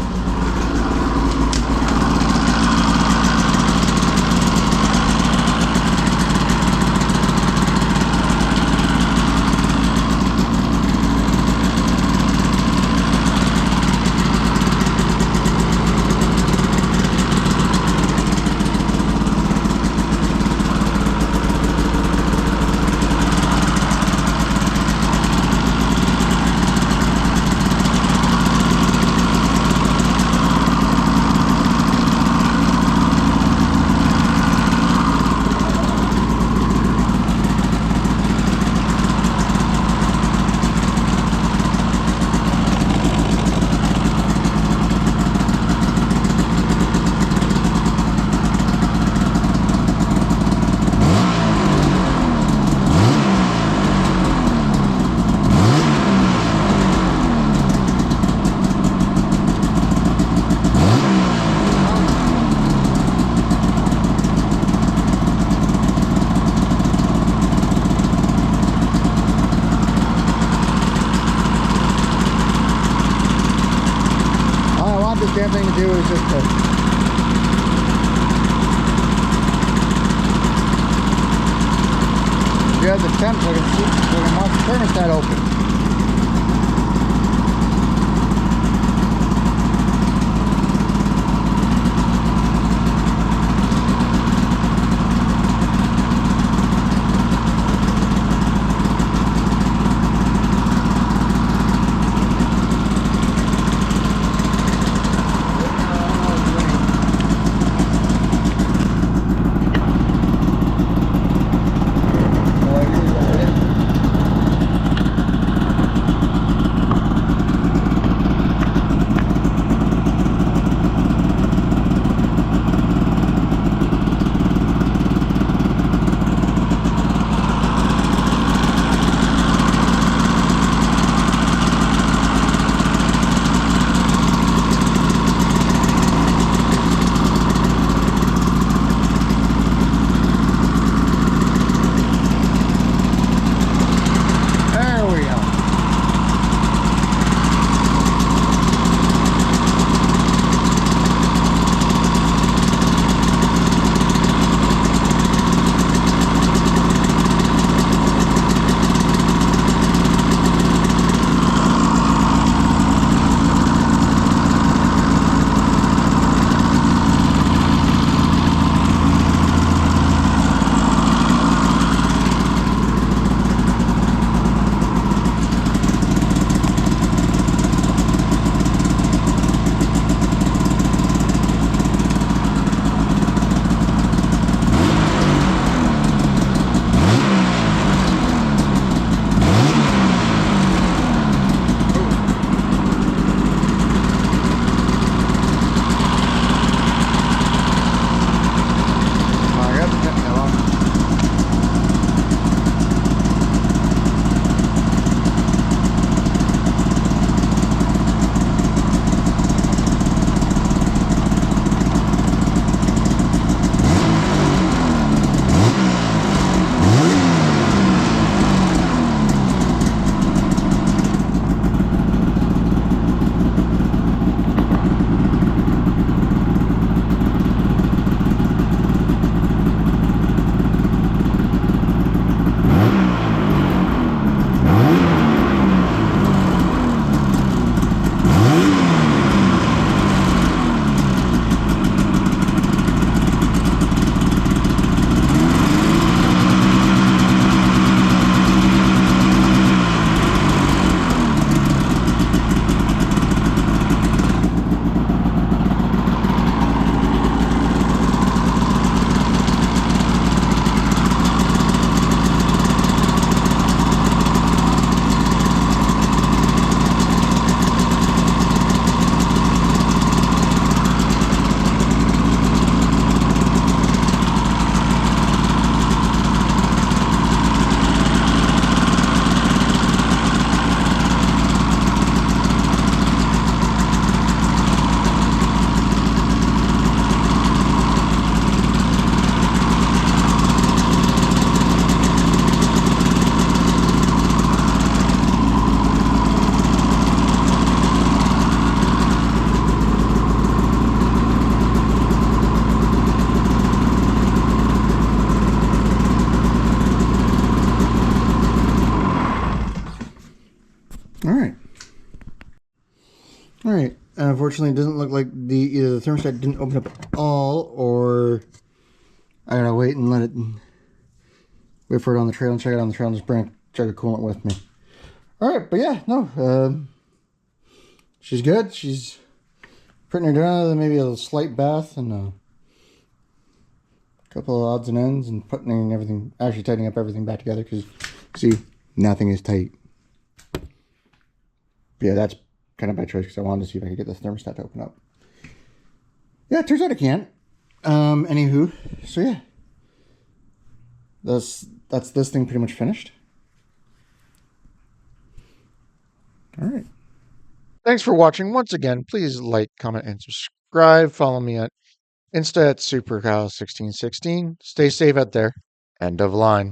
The damn thing to do is just to you have the temp so I can see, so I can watch the thermostat open. Unfortunately, it doesn't look like either the thermostat didn't open up at all, or I gotta wait and wait for it on the trail and check it on the trail and just bring a jug of coolant with me. Alright, but yeah, no, she's good. She's putting her down, maybe a slight bath and a couple of odds and ends, and putting everything, actually tightening up everything back together, because see, nothing is tight. But yeah, that's kind of by choice, because I wanted to see if I could get this thermostat to open up. Yeah, it turns out I can't. Anywho, so yeah, that's this thing pretty much finished. All right. Thanks for watching. Once again, please like, comment, and subscribe. Follow me on Insta at SuperKyle1616. Stay safe out there. End of line.